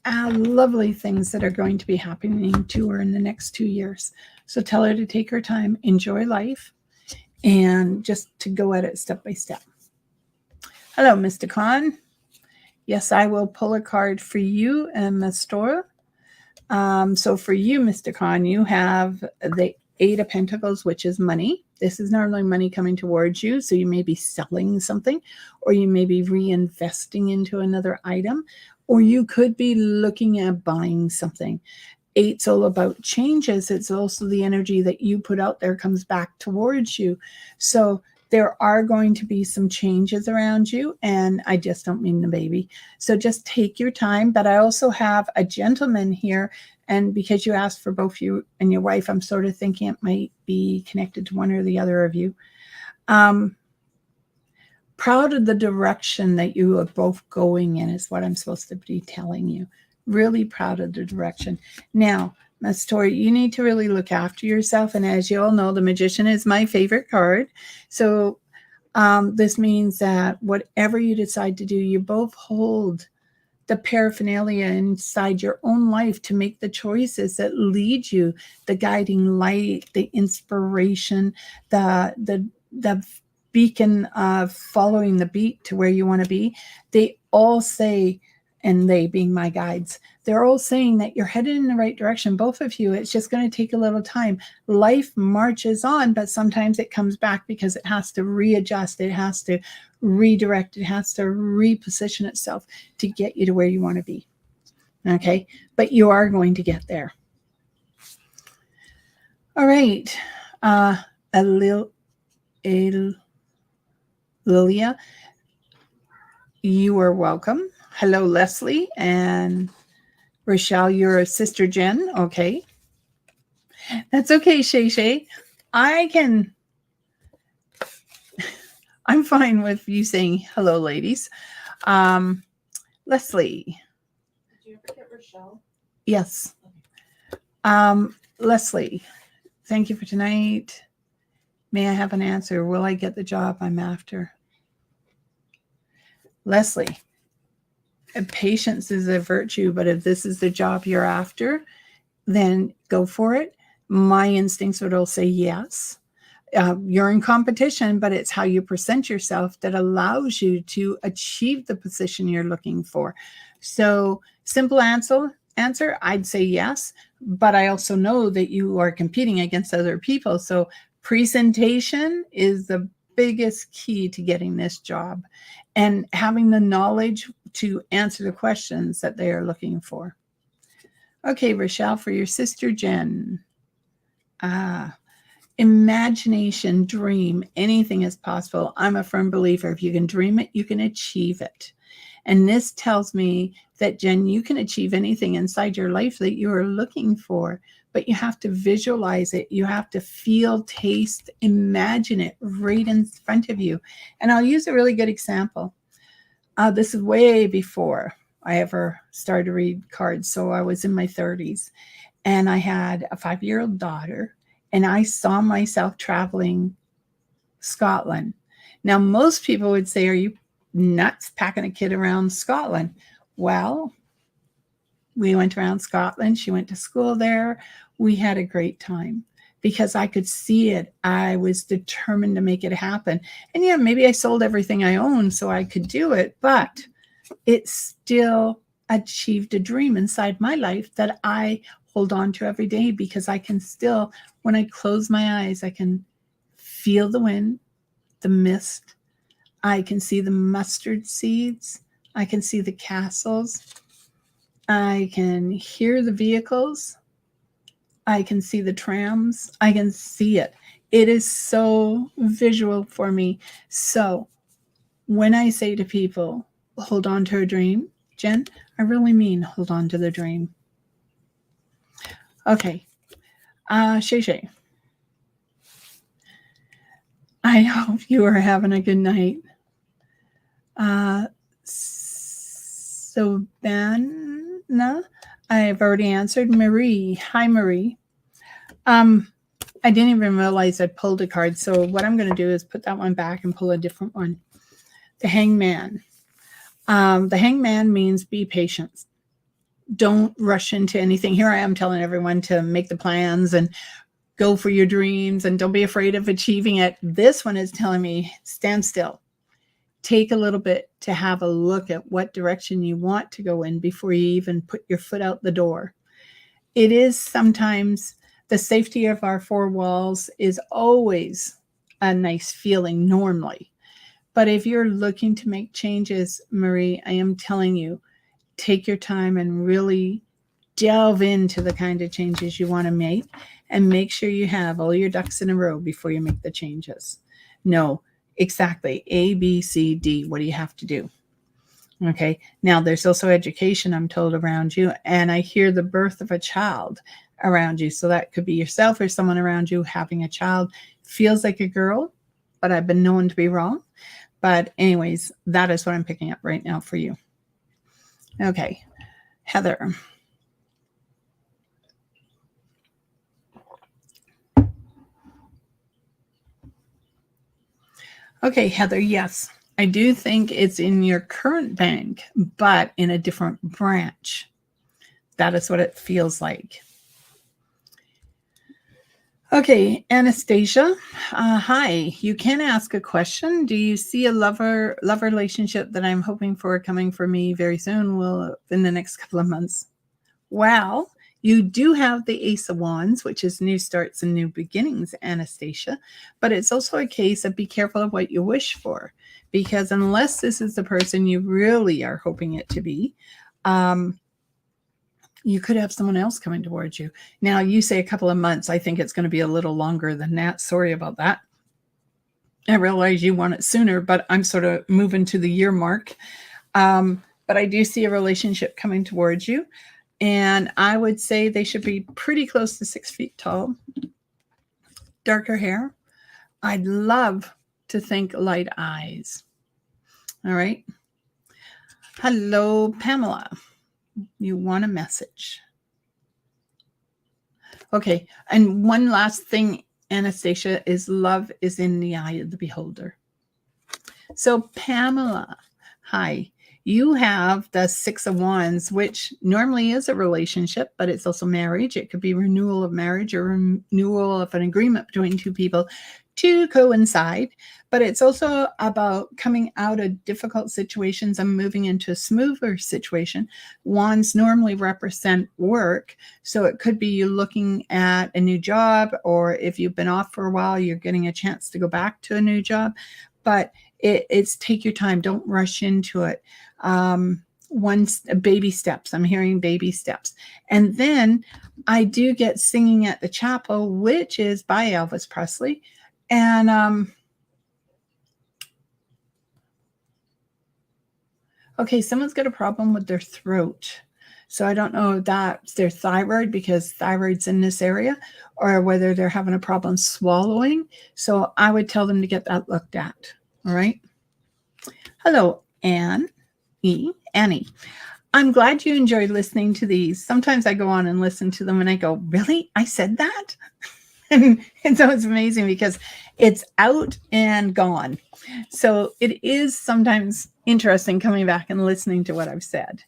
lovely things that are going to be happening to her in the next 2 years. So tell her to take her time, enjoy life, and just to go at it step by step. Hello, Mr. Khan. Yes, I will pull a card for you and Mastora. So for you, Mr. Khan, you have the 8 of Pentacles, which is money. This is normally money coming towards you. So you may be selling something, or you may be reinvesting into another item, or you could be looking at buying something. Eight's all about changes. It's also the energy that you put out there comes back towards you. So there are going to be some changes around you, and I just don't mean the baby. So just take your time. But I also have a gentleman here, and because you asked for both you and your wife, I'm sort of thinking it might be connected to one or the other of you. Proud of the direction that you are both going in is what I'm supposed to be telling you. Really proud of the direction. Now, Miss Tori, you need to really look after yourself. And as you all know, the Magician is my favorite card. So this means that whatever you decide to do, you both hold the paraphernalia inside your own life to make the choices that lead you, the guiding light, the inspiration, the beacon of following the beat to where you want to be. They all say, and they being my guides, they're all saying that you're headed in the right direction, both of you. It's just going to take a little time. Life marches on, but sometimes it comes back because it has to readjust. It has to redirect. It has to reposition itself to get you to where you want to be. Okay? But you are going to get there. All right. Lilia, you are welcome. Hello, Leslie and Rochelle, you're a sister Jen. Okay. That's okay, Shay Shay. I'm fine with you saying hello, ladies. Leslie. Did you ever get Rochelle? Yes. Leslie, thank you for tonight. May I have an answer? Will I get the job I'm after? Leslie, patience is a virtue, but if this is the job you're after, then go for it. My instincts would all say yes. You're in competition, but it's how you present yourself that allows you to achieve the position you're looking for. So simple answer, I'd say yes, but I also know that you are competing against other people. So presentation is the biggest key to getting this job and having the knowledge to answer the questions that they are looking for. Okay, Rochelle, for your sister Jen. Imagination, dream, anything is possible. I'm a firm believer. If you can dream it, you can achieve it. And this tells me that, Jen, you can achieve anything inside your life that you are looking for, but you have to visualize it. You have to feel, taste, imagine it right in front of you. And I'll use a really good example. This is way before I ever started to read cards. So I was in my 30s and I had a 5-year-old daughter. And I saw myself traveling Scotland. Now, most people would say, are you nuts packing a kid around Scotland? Well, we went around Scotland. She went to school there. We had a great time because I could see it. I was determined to make it happen. And yeah, maybe I sold everything I owned so I could do it, but it still achieved a dream inside my life that I hold on to every day because I can still, when I close my eyes, I can feel the wind, the mist. I can see the mustard seeds. I can see the castles. I can hear the vehicles. I can see the trams. I can see it. It is so visual for me. So when I say to people, hold on to a dream, Jen, I really mean hold on to the dream. Okay. Shay Shay. I hope you are having a good night. Savannah, I've already answered. Marie. Hi, Marie. I didn't even realize I pulled a card. So what I'm going to do is put that one back and pull a different one. The Hangman. The Hangman means be patient. Don't rush into anything. Here I am telling everyone to make the plans and go for your dreams and don't be afraid of achieving it. This one is telling me stand still. Take a little bit to have a look at what direction you want to go in before you even put your foot out the door. It is sometimes the safety of our four walls is always a nice feeling normally. But if you're looking to make changes, Marie, I am telling you, take your time and really delve into the kind of changes you want to make and make sure you have all your ducks in a row before you make the changes. No, exactly. A, B, C, D. What do you have to do? Okay. Now there's also education, I'm told, around you. And I hear the birth of a child around you. So that could be yourself or someone around you having a child. Feels like a girl, but I've been known to be wrong. But anyways, that is what I'm picking up right now for you. Okay. Heather. Okay, Heather, yes. I do think it's in your current bank, but in a different branch. That is what it feels like. Okay, Anastasia. Hi. You can ask a question. Do you see a love relationship that I'm hoping for coming for me very soon? Will in the next couple of months? Well, you do have the Ace of Wands, which is new starts and new beginnings, Anastasia. But it's also a case of be careful of what you wish for, because unless this is the person you really are hoping it to be, you could have someone else coming towards you. Now, you say a couple of months. I think it's going to be a little longer than that. Sorry about that. I realize you want it sooner, but I'm sort of moving to the year mark. But I do see a relationship coming towards you. And I would say they should be pretty close to 6 feet tall. Darker hair. I'd love to think light eyes. All right. Hello, Pamela. You want a message. Okay. And one last thing, Anastasia, is love is in the eye of the beholder. So, Pamela, hi. You have the Six of Wands, which normally is a relationship, but it's also marriage. It could be renewal of marriage or renewal of an agreement between two people to coincide. But it's also about coming out of difficult situations and moving into a smoother situation. Wands normally represent work. So it could be you looking at a new job, or if you've been off for a while, you're getting a chance to go back to a new job. But it's take your time. Don't rush into it. Baby steps. I'm hearing baby steps. And then I do get Singing at the Chapel, which is by Elvis Presley. And okay, someone's got a problem with their throat. So I don't know if that's their thyroid, because thyroid's in this area, or whether they're having a problem swallowing. So I would tell them to get that looked at. All right. Hello, Annie. I'm glad you enjoyed listening to these. Sometimes I go on and listen to them and I go, really? I said that? and so it's amazing because it's out and gone. So it is sometimes interesting coming back and listening to what I've said.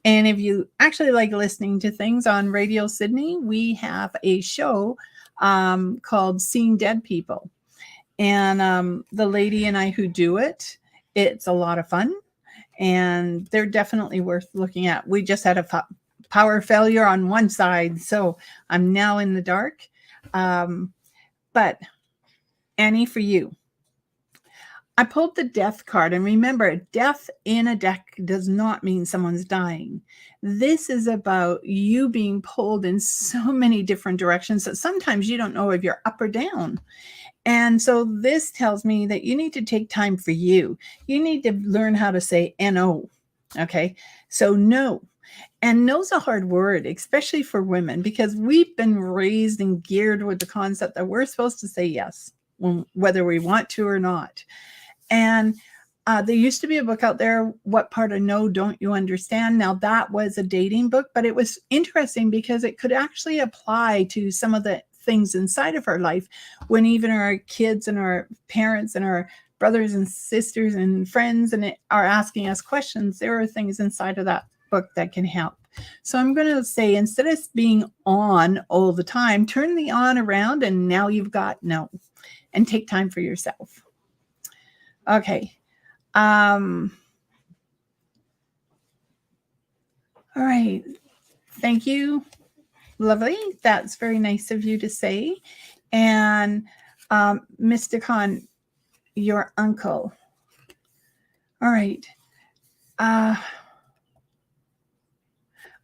And if you actually like listening to things on Radio Sydney, we have a show called Seeing Dead People. And the lady and I who do it, it's a lot of fun. And they're definitely worth looking at. We just had a power failure on one side, so I'm now in the dark. But Annie, for you, I pulled the death card. And remember, death in a deck does not mean someone's dying. This is about you being pulled in so many different directions that sometimes you don't know if you're up or down. And so this tells me that you need to take time for you. You need to learn how to say no. Okay. So no. And no's a hard word, especially for women, because we've been raised and geared with the concept that we're supposed to say yes, whether we want to or not. And there used to be a book out there, What Part of No Don't You Understand? Now that was a dating book, but it was interesting because it could actually apply to some of the things inside of our life, when even our kids and our parents and our brothers and sisters and friends are asking us questions. There are things inside of that book that can help. So I'm going to say, instead of being on all the time, turn the on around, and now you've got no, and take time for yourself. Okay. All right. Thank you. Lovely. That's very nice of you to say. And Mr. Khan, your uncle. All right.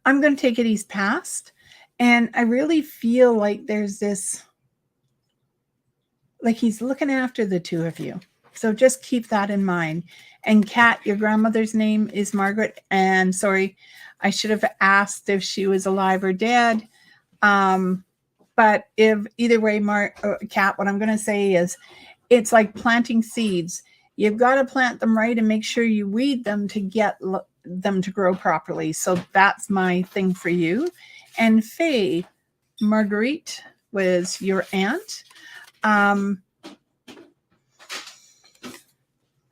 I'm going to take it he's passed. And I really feel like there's this, like he's looking after the two of you. So just keep that in mind. And Kat, your grandmother's name is Margaret. And sorry, I should have asked if she was alive or dead. But if either way, Kat, what I'm going to say is it's like planting seeds. You've got to plant them right and make sure you weed them to get them to grow properly. So that's my thing for you. And Faye, Marguerite was your aunt.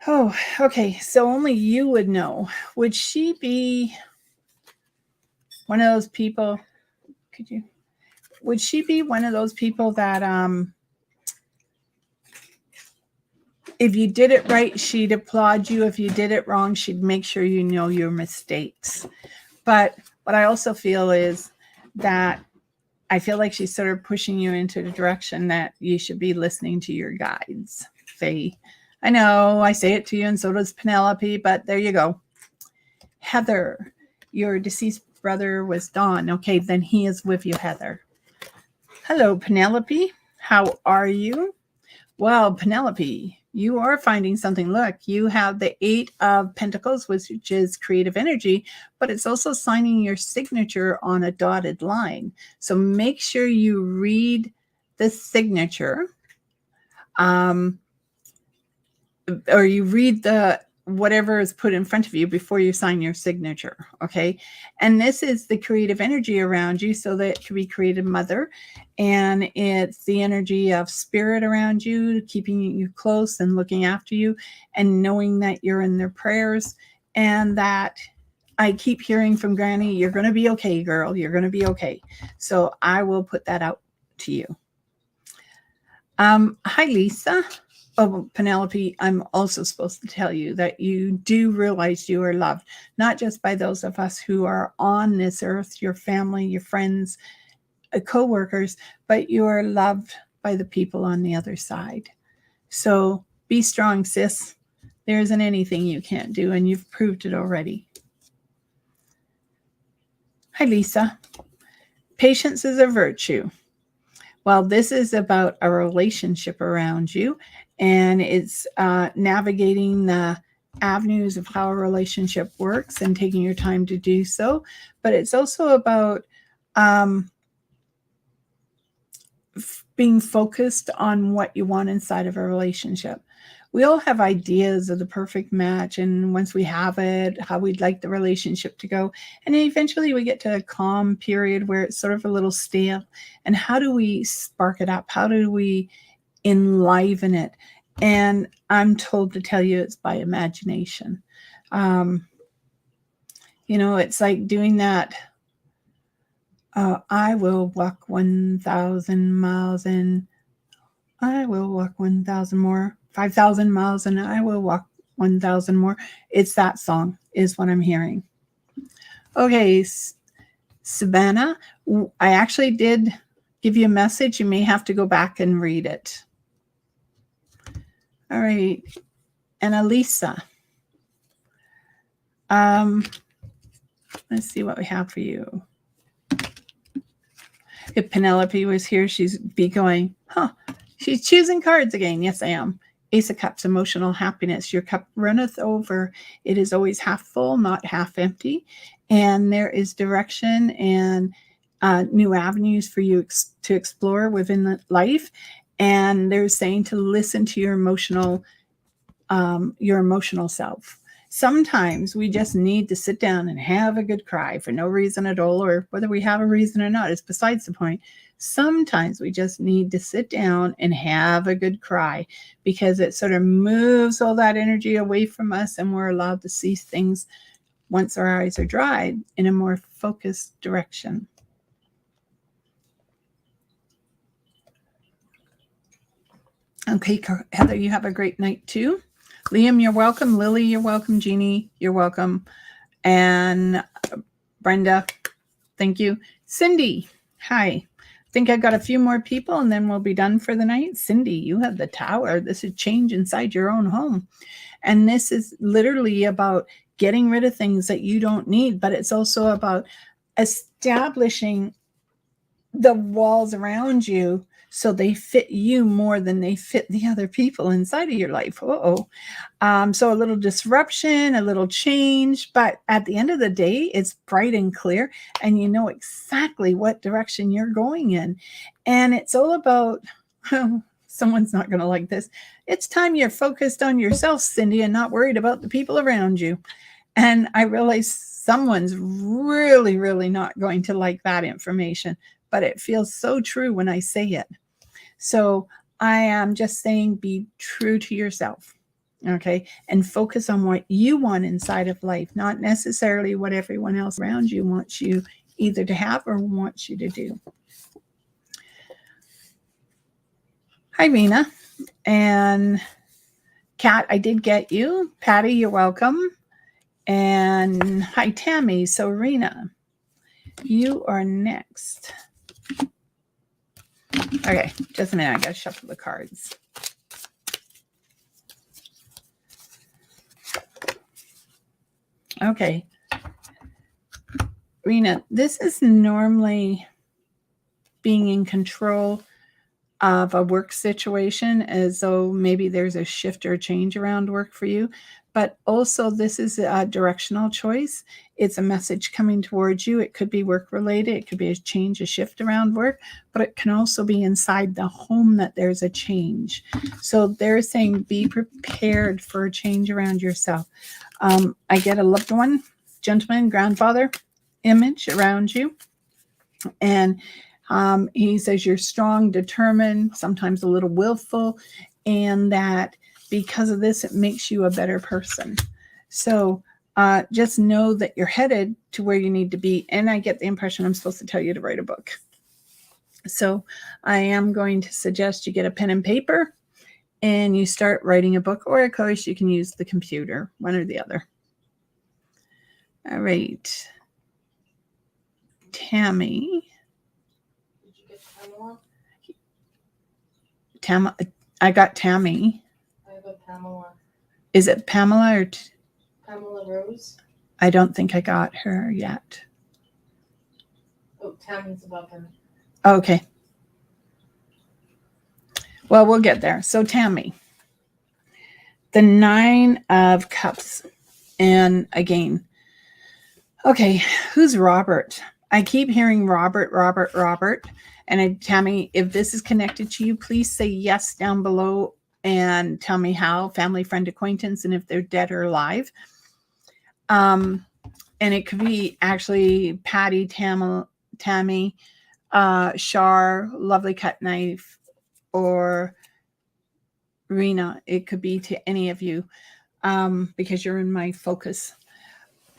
Oh, okay. So only you would know. Would she be one of those people? Would she be one of those people that if you did it right, she'd applaud you. If you did it wrong, she'd make sure you know your mistakes. But what I also feel is that I feel like she's sort of pushing you into the direction that you should be listening to your guides, Faye. I know I say it to you, and so does Penelope, but there you go. Heather, your deceased brother was Don. Okay, then he is with you, Heather. Hello, Penelope. How are you? Well, Penelope, you are finding something. Look, you have the 8 of Pentacles, which is creative energy, but it's also signing your signature on a dotted line. So make sure you read the signature, or you read the whatever is put in front of you before you sign your signature. Okay. And this is the creative energy around you. So that it could be creative mother, and it's the energy of spirit around you, keeping you close and looking after you and knowing that you're in their prayers. And that I keep hearing from Granny, you're going to be okay, girl. You're going to be okay. So I will put that out to you. Hi, Lisa. Oh, Penelope, I'm also supposed to tell you that you do realize you are loved, not just by those of us who are on this earth, your family, your friends, co-workers, but you are loved by the people on the other side. So be strong, sis. There isn't anything you can't do, and you've proved it already. Hi, Lisa. Patience is a virtue. Well, this is about a relationship around you, and it's navigating the avenues of how a relationship works and taking your time to do so. But it's also about being focused on what you want inside of a relationship. We all have ideas of the perfect match, and once we have it, how we'd like the relationship to go. And then eventually we get to a calm period where it's sort of a little stale. And how do we spark it up? How do we enliven it? And I'm told to tell you it's by imagination. It's like doing that. I will walk 1,000 miles and I will walk 1,000 more. 5,000 miles and I will walk 1,000 more. It's that song is what I'm hearing. Okay, Savannah, I actually did give you a message. You may have to go back and read it. All right, and Elisa. Let's see what we have for you. If Penelope was here, she'd be going, she's choosing cards again. Yes, I am. Ace of Cups, emotional happiness. Your cup runneth over. It is always half full, not half empty. And there is direction and new avenues for you to explore within life. And they're saying to listen to your emotional self. Sometimes we just need to sit down and have a good cry for no reason at all, or whether we have a reason or not is besides the point. Sometimes we just need to sit down and have a good cry, because it sort of moves all that energy away from us, and we're allowed to see things once our eyes are dried in a more focused direction. Okay, Heather, you have a great night too. Liam, you're welcome. Lily, you're welcome. Jeannie, you're welcome. And Brenda, thank you. Cindy, hi. I think I've got a few more people and then we'll be done for the night. Cindy, you have the Tower. This is change inside your own home. And this is literally about getting rid of things that you don't need, but it's also about establishing the walls around you so they fit you more than they fit the other people inside of your life. So a little disruption, a little change, but at the end of the day, it's bright and clear, and you know exactly what direction you're going in. And it's all about, someone's not going to like this. It's time you're focused on yourself, Cindy, and not worried about the people around you. And I realize someone's really, really not going to like that information, but it feels so true when I say it. So I am just saying, be true to yourself, okay? And focus on what you want inside of life, not necessarily what everyone else around you wants you either to have or wants you to do. Hi, Rena. And Kat, I did get you. Patty, you're welcome. And hi, Tammy. So, Rena, you are next. Okay, just a minute. I got to shuffle the cards. Okay. Rena, this is normally being in control of a work situation, as though maybe there's a shift or a change around work for you. But also, this is a directional choice. It's a message coming towards you. It could be work related. It could be a change, a shift around work, but it can also be inside the home that there's a change. So they're saying, be prepared for a change around yourself. I get a loved one, gentleman, grandfather image around you. And he says you're strong, determined, sometimes a little willful, and that because of this, it makes you a better person. So just know that you're headed to where you need to be. And I get the impression I'm supposed to tell you to write a book. So I am going to suggest you get a pen and paper and you start writing a book, or of course you can use the computer, one or the other. All right. Tammy. Did you get Pamela? I got Tammy. I have a Pamela. Is it Pamela or Pamela Rose? I don't think I got her yet. Oh, Tammy's above her. Okay. Well, we'll get there. So Tammy, the 9 of Cups. And again, okay, who's Robert? I keep hearing Robert. And Tammy, if this is connected to you, please say yes down below and tell me how, family, friend, acquaintance, and if they're dead or alive. And it could be actually Patty, Tammy, Shar, Lovely Cut Knife, or Rena. It could be to any of you because you're in my focus.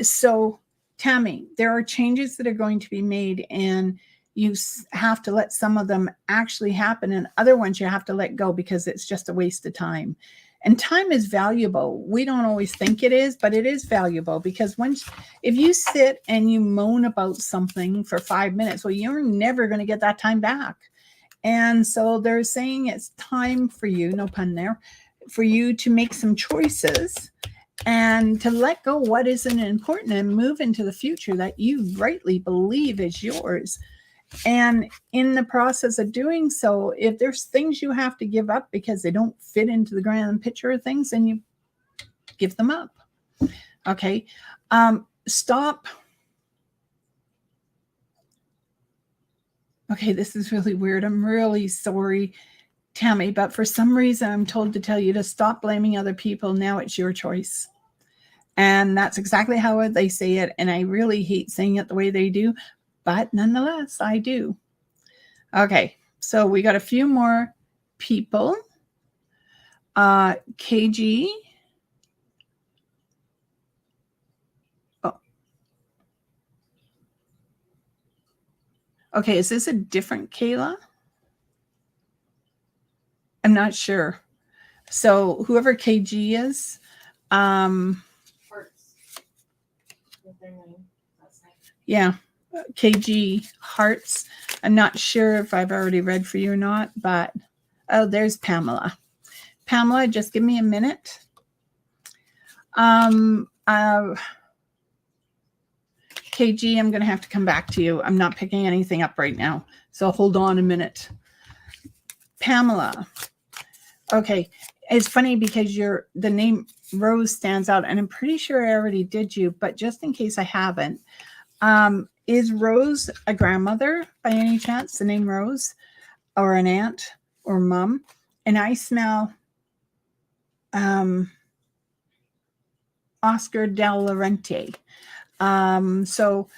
So Tammy, there are changes that are going to be made, and you have to let some of them actually happen, and other ones you have to let go because it's just a waste of time. And time is valuable. We don't always think it is, but it is valuable, because if you sit and you moan about something for 5 minutes, well, you're never going to get that time back. And so they're saying it's time for you, no pun there, for you to make some choices and to let go what isn't important and move into the future that you rightly believe is yours. And in the process of doing so, if there's things you have to give up because they don't fit into the grand picture of things, then you give them up. Okay. Stop. Okay, this is really weird. I'm really sorry, Tammy, but for some reason I'm told to tell you to stop blaming other people. Now it's your choice. And that's exactly how they say it. And I really hate saying it the way they do, but nonetheless, I do. Okay, so we got a few more people. KG. Oh. Okay, is this a different Kayla? I'm not sure. So whoever KG is, Hearts. Yeah, KG Hearts. I'm not sure if I've already read for you or not, but oh, there's Pamela. Pamela, just give me a minute. KG, I'm going to have to come back to you. I'm not picking anything up right now. So hold on a minute. Pamela. Okay. It's funny because the name Rose stands out, and I'm pretty sure I already did you, but just in case I haven't, is Rose a grandmother by any chance? The name Rose, or an aunt or mom? And I smell Oscar Del Laurenti. So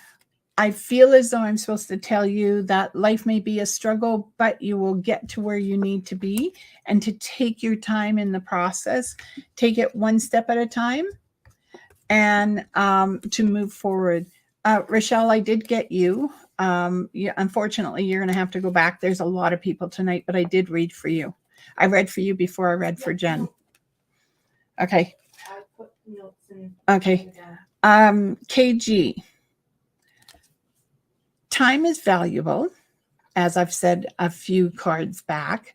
I feel as though I'm supposed to tell you that life may be a struggle, but you will get to where you need to be, and to take your time in the process. Take it one step at a time, and to move forward. Rochelle, I did get you. Unfortunately, you're going to have to go back. There's a lot of people tonight, but I did read for you. I read for you before I read for Jen. Okay. I put notes in. Okay. KG. Time is valuable, as I've said a few cards back,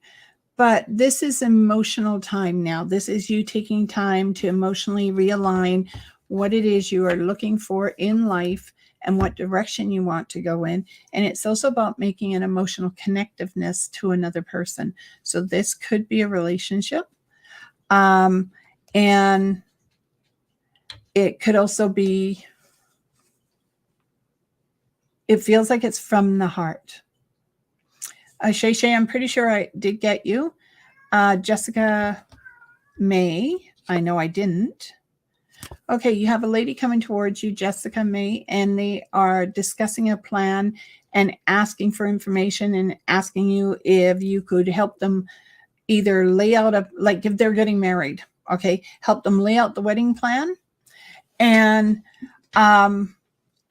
but this is emotional time now. This is you taking time to emotionally realign what it is you are looking for in life and what direction you want to go in. And it's also about making an emotional connectiveness to another person. So this could be a relationship. And it could also be, it feels like it's from the heart. Shay Shay, I'm pretty sure I did get you. Jessica May, I know I didn't. Okay, you have a lady coming towards you, Jessica May, and they are discussing a plan and asking for information and asking you if you could help them either lay out like if they're getting married, okay, help them lay out the wedding plan. And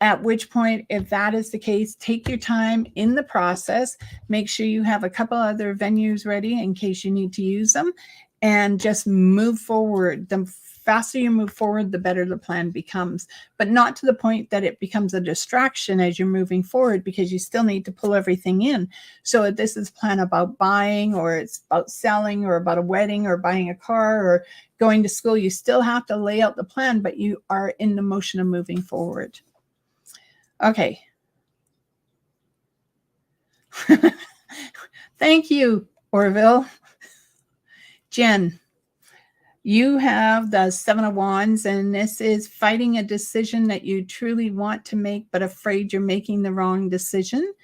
at which point, if that is the case, take your time in the process. Make sure you have a couple other venues ready in case you need to use them, and just move forward. The faster you move forward, the better the plan becomes, but not to the point that it becomes a distraction as you're moving forward, because you still need to pull everything in. So if this is a plan about buying, or it's about selling, or about a wedding, or buying a car, or going to school, you still have to lay out the plan, but you are in the motion of moving forward. Okay. Thank you, Orville. Jen, you have the 7 of Wands, and this is fighting a decision that you truly want to make, but afraid you're making the wrong decision.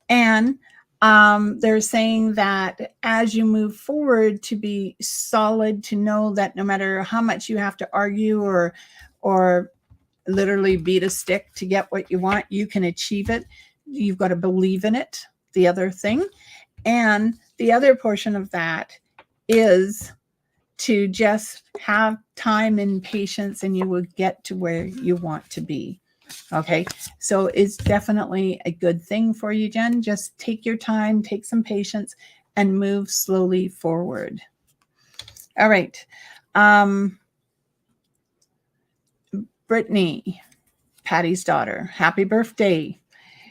And they're saying that as you move forward, to be solid, to know that no matter how much you have to argue or literally beat a stick to get what you want, you can achieve it. You've got to believe in it, the other thing. And the other portion of that is to just have time and patience, and you will get to where you want to be. Okay, so it's definitely a good thing for you, Jen. Just take your time, take some patience, and move slowly forward. All right. Brittany, Patty's daughter, happy birthday.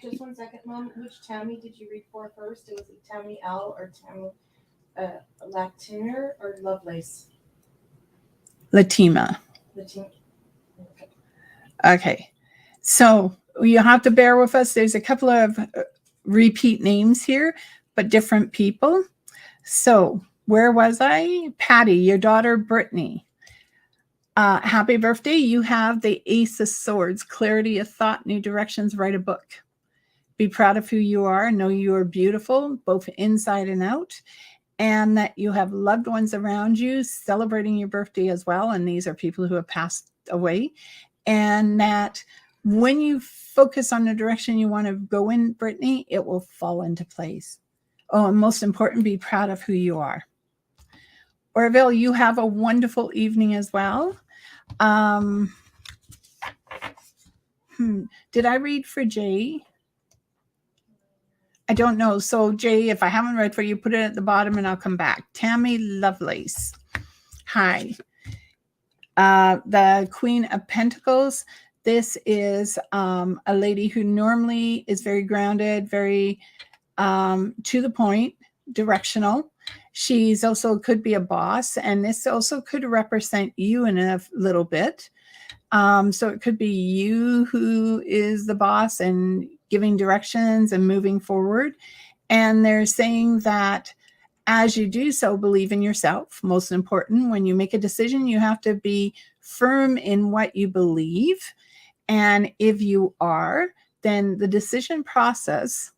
Just 1 second, Mom. Which Tammy did you read for first? Was it Tammy L or Tammy Latiner or Lovelace? Latima. Okay. Okay. So you have to bear with us. There's a couple of repeat names here, but different people. So where was I? Patty, your daughter, Brittany. Happy birthday. You have the Ace of Swords, clarity of thought, new directions, write a book. Be proud of who you are. Know you are beautiful, both inside and out, and that you have loved ones around you celebrating your birthday as well. And these are people who have passed away. And that when you focus on the direction you want to go in, Brittany, it will fall into place. Oh, and most important, be proud of who you are. Orville, you have a wonderful evening as well. Did I read for Jay? I don't know. So Jay, if I haven't read for you, put it at the bottom and I'll come back. Tammy Lovelace. Hi. The Queen of Pentacles. This is a lady who normally is very grounded, very to the point, directional. She's also could be a boss, and this also could represent you in a little bit. So it could be you who is the boss and giving directions and moving forward. And they're saying that as you do so, believe in yourself. Most important, when you make a decision, you have to be firm in what you believe. And if you are, then the decision process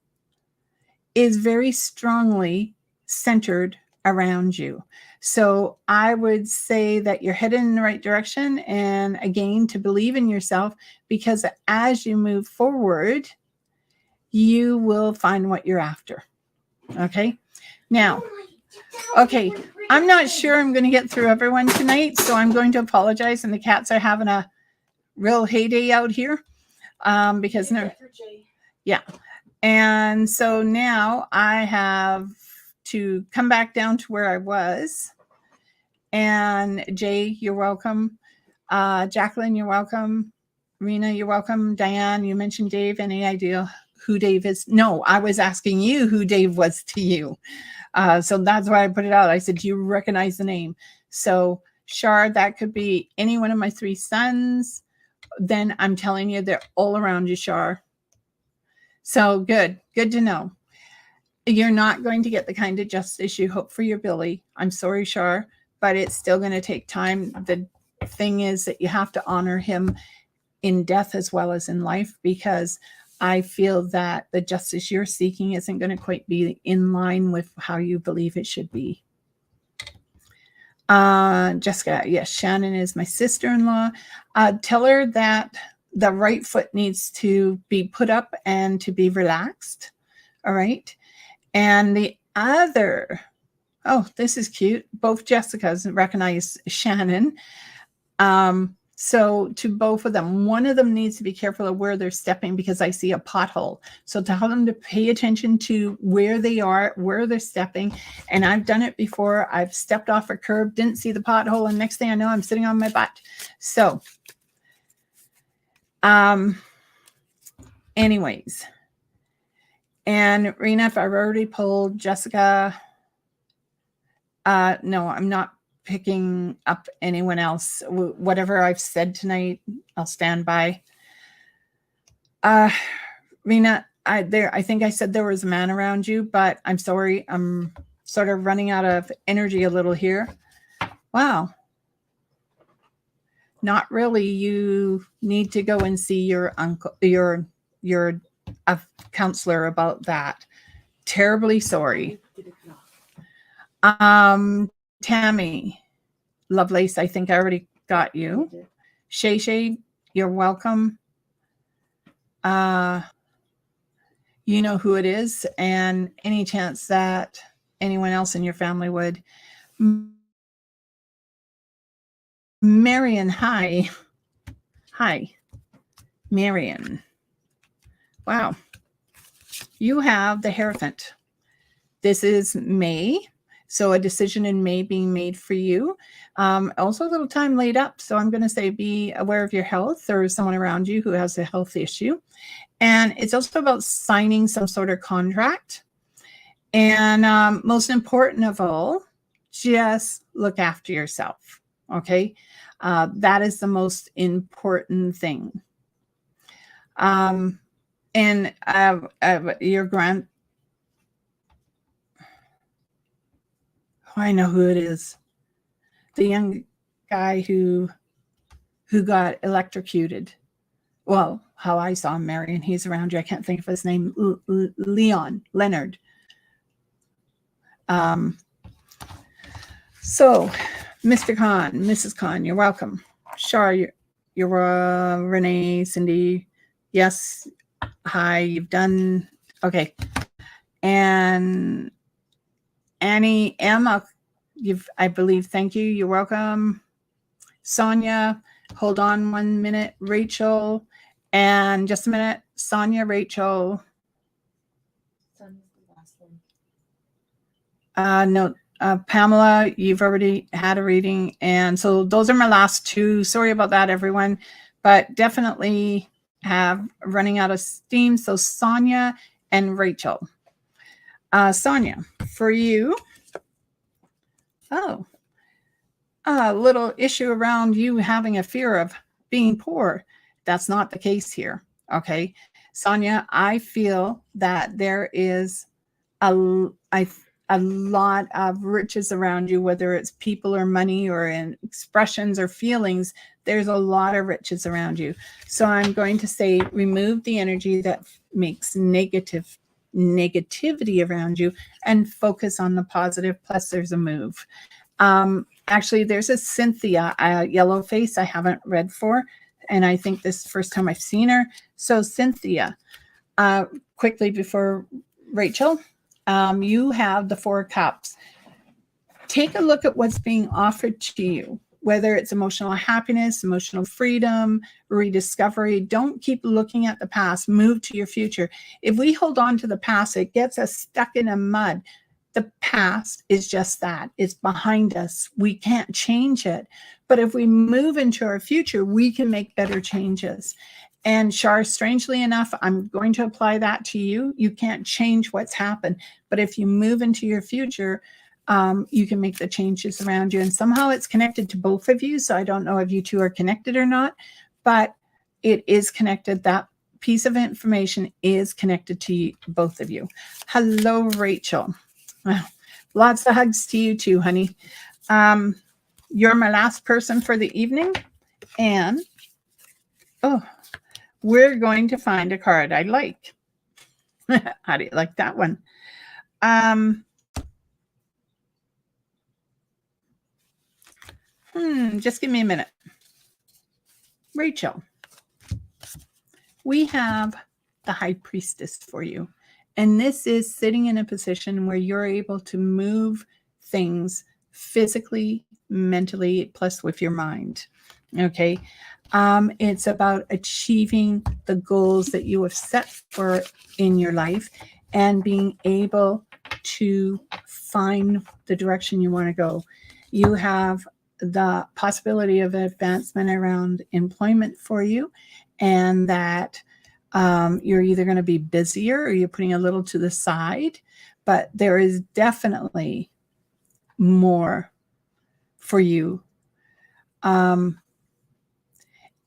is very strongly centered around you. So I would say that you're headed in the right direction. And again, to believe in yourself, because as you move forward, you will find what you're after. Okay. Now, okay, I'm not sure I'm going to get through everyone tonight, so I'm going to apologize. And the cats are having a real heyday out here because no, yeah. And so now I have to come back down to where I was. And Jay, you're welcome. Jacqueline, you're welcome. Rena, you're welcome. Diane, you mentioned Dave. Any idea who Dave is? No, I was asking you who Dave was to you. So that's why I put it out. I said, do you recognize the name? So Shar, that could be any one of my 3 sons. Then I'm telling you, they're all around you, Shar. So good to know. You're not going to get the kind of justice you hope for your Billy. I'm sorry, Shar, but it's still going to take time. The thing is that you have to honor him in death as well as in life, because I feel that the justice you're seeking isn't going to quite be in line with how you believe it should be. Jessica, yes, Shannon is my sister-in-law. Tell her that the right foot needs to be put up and to be relaxed. All right. And the other, oh, this is cute. Both Jessicas recognize Shannon. So to both of them, one of them needs to be careful of where they're stepping, because I see a pothole. So tell them to pay attention to where they are, where they're stepping. And I've done it before. I've stepped off a curb, didn't see the pothole, and next thing I know, I'm sitting on my butt. So, anyways. And Rena, if I've already pulled Jessica, no, I'm not picking up anyone else. Whatever I've said tonight, I'll stand by. Rena, I think I said there was a man around you, but I'm sorry. I'm sort of running out of energy a little here. Wow. Not really. You need to go and see your uncle, your counselor about that. Terribly sorry. Tammy, Lovelace, I think I already got you. Shay Shay, you're welcome. You know who it is, and any chance that anyone else in your family would. Marion, hi. Hi, Marion. Wow. You have the Hierophant. This is May. So a decision in May being made for you. Also a little time laid up. So I'm going to say be aware of your health or someone around you who has a health issue. And it's also about signing some sort of contract. And most important of all, just look after yourself. Okay. That is the most important thing. And your I know who it is. The young guy who got electrocuted. Well, how I saw him, Marion, he's around you. I can't think of his name. Leonard. So, Mr. Khan, Mrs. Khan, you're welcome. Shar, you're Renee, Cindy. Yes. Hi, you've done. Okay. And Annie, Emma, I believe, thank you. You're welcome. Sonia, hold on 1 minute. Rachel, and just a minute. Sonia, Rachel. No, Pamela, you've already had a reading. And so those are my last 2. Sorry about that, everyone. But definitely have running out of steam. So Sonia and Rachel. Sonia, for you. Oh, a little issue around you having a fear of being poor. That's not the case here. Okay. Sonia, I feel that there is a lot of riches around you, whether it's people or money or in expressions or feelings. There's a lot of riches around you. So I'm going to say remove the energy that makes negativity around you and focus on the positive. Plus there's a move. Actually, there's a Cynthia, a yellow face I haven't read for, and I think this is the first time I've seen her. So Cynthia, quickly before Rachel, you have the 4 cups. Take a look at what's being offered to you, whether it's emotional happiness, emotional freedom, rediscovery. Don't keep looking at the past. Move to your future. If we hold on to the past, it gets us stuck in a mud. The past is just that. It's behind us. We can't change it. But if we move into our future, we can make better changes. And Shar, strangely enough, I'm going to apply that to you. You can't change what's happened. But if you move into your future, you can make the changes around you. And somehow it's connected to both of you. So I don't know if you two are connected or not, but it is connected. That piece of information is connected to you, both of you. Hello, Rachel. Lots of hugs to you too, honey. You're my last person for the evening. And, we're going to find a card I like. How do you like that one? Just give me a minute. Rachel, we have the High Priestess for you. And this is sitting in a position where you're able to move things physically, mentally, plus with your mind. Okay. It's about achieving the goals that you have set for in your life and being able to find the direction you want to go. You have the possibility of advancement around employment for you, and that you're either going to be busier or you're putting a little to the side, but there is definitely more for you.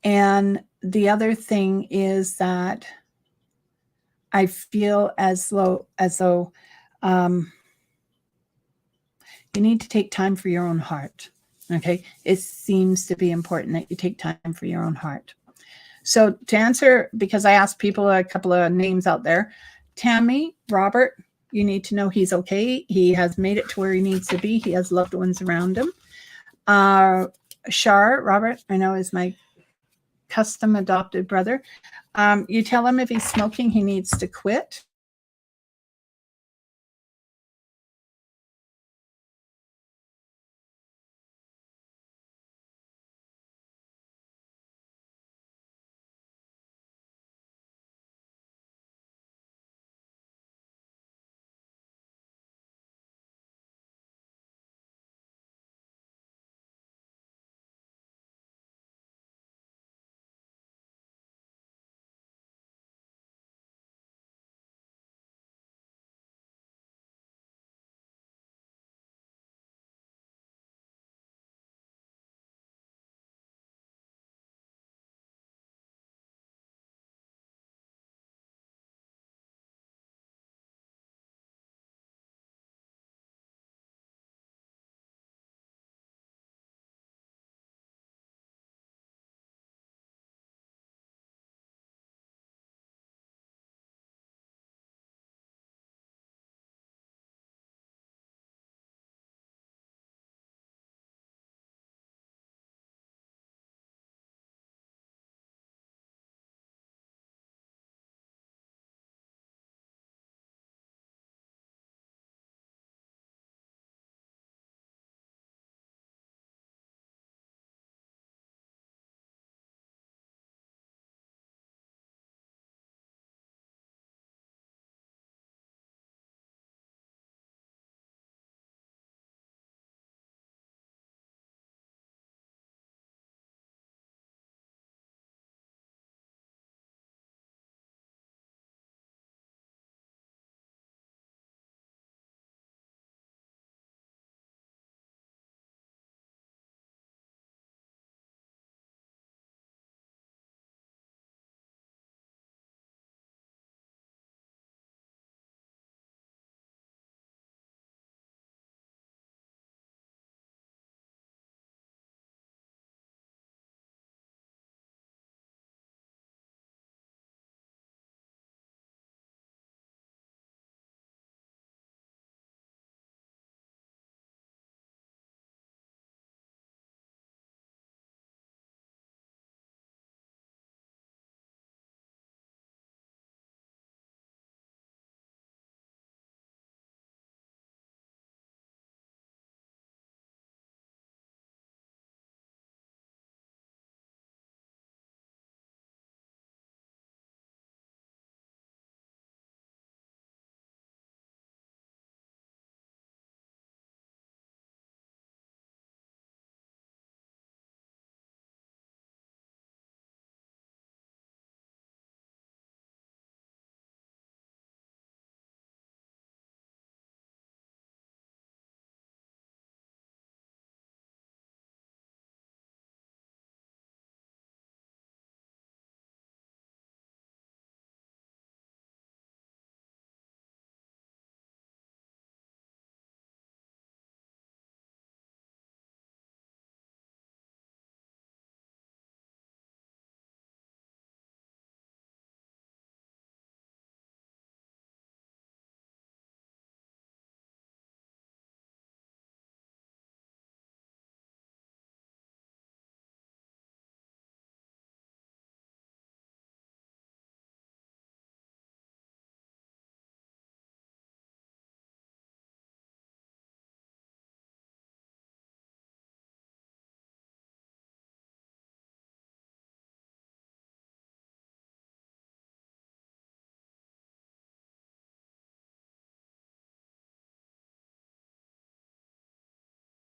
And the other thing is that I feel as though you need to take time for your own heart. Okay. It seems to be important that you take time for your own heart. So to answer, because I asked people a couple of names out there, Tammy, Robert, you need to know he's okay. He has made it to where he needs to be. He has loved ones around him. Shar, Robert, I know is my custom adopted brother. You tell him if he's smoking, he needs to quit.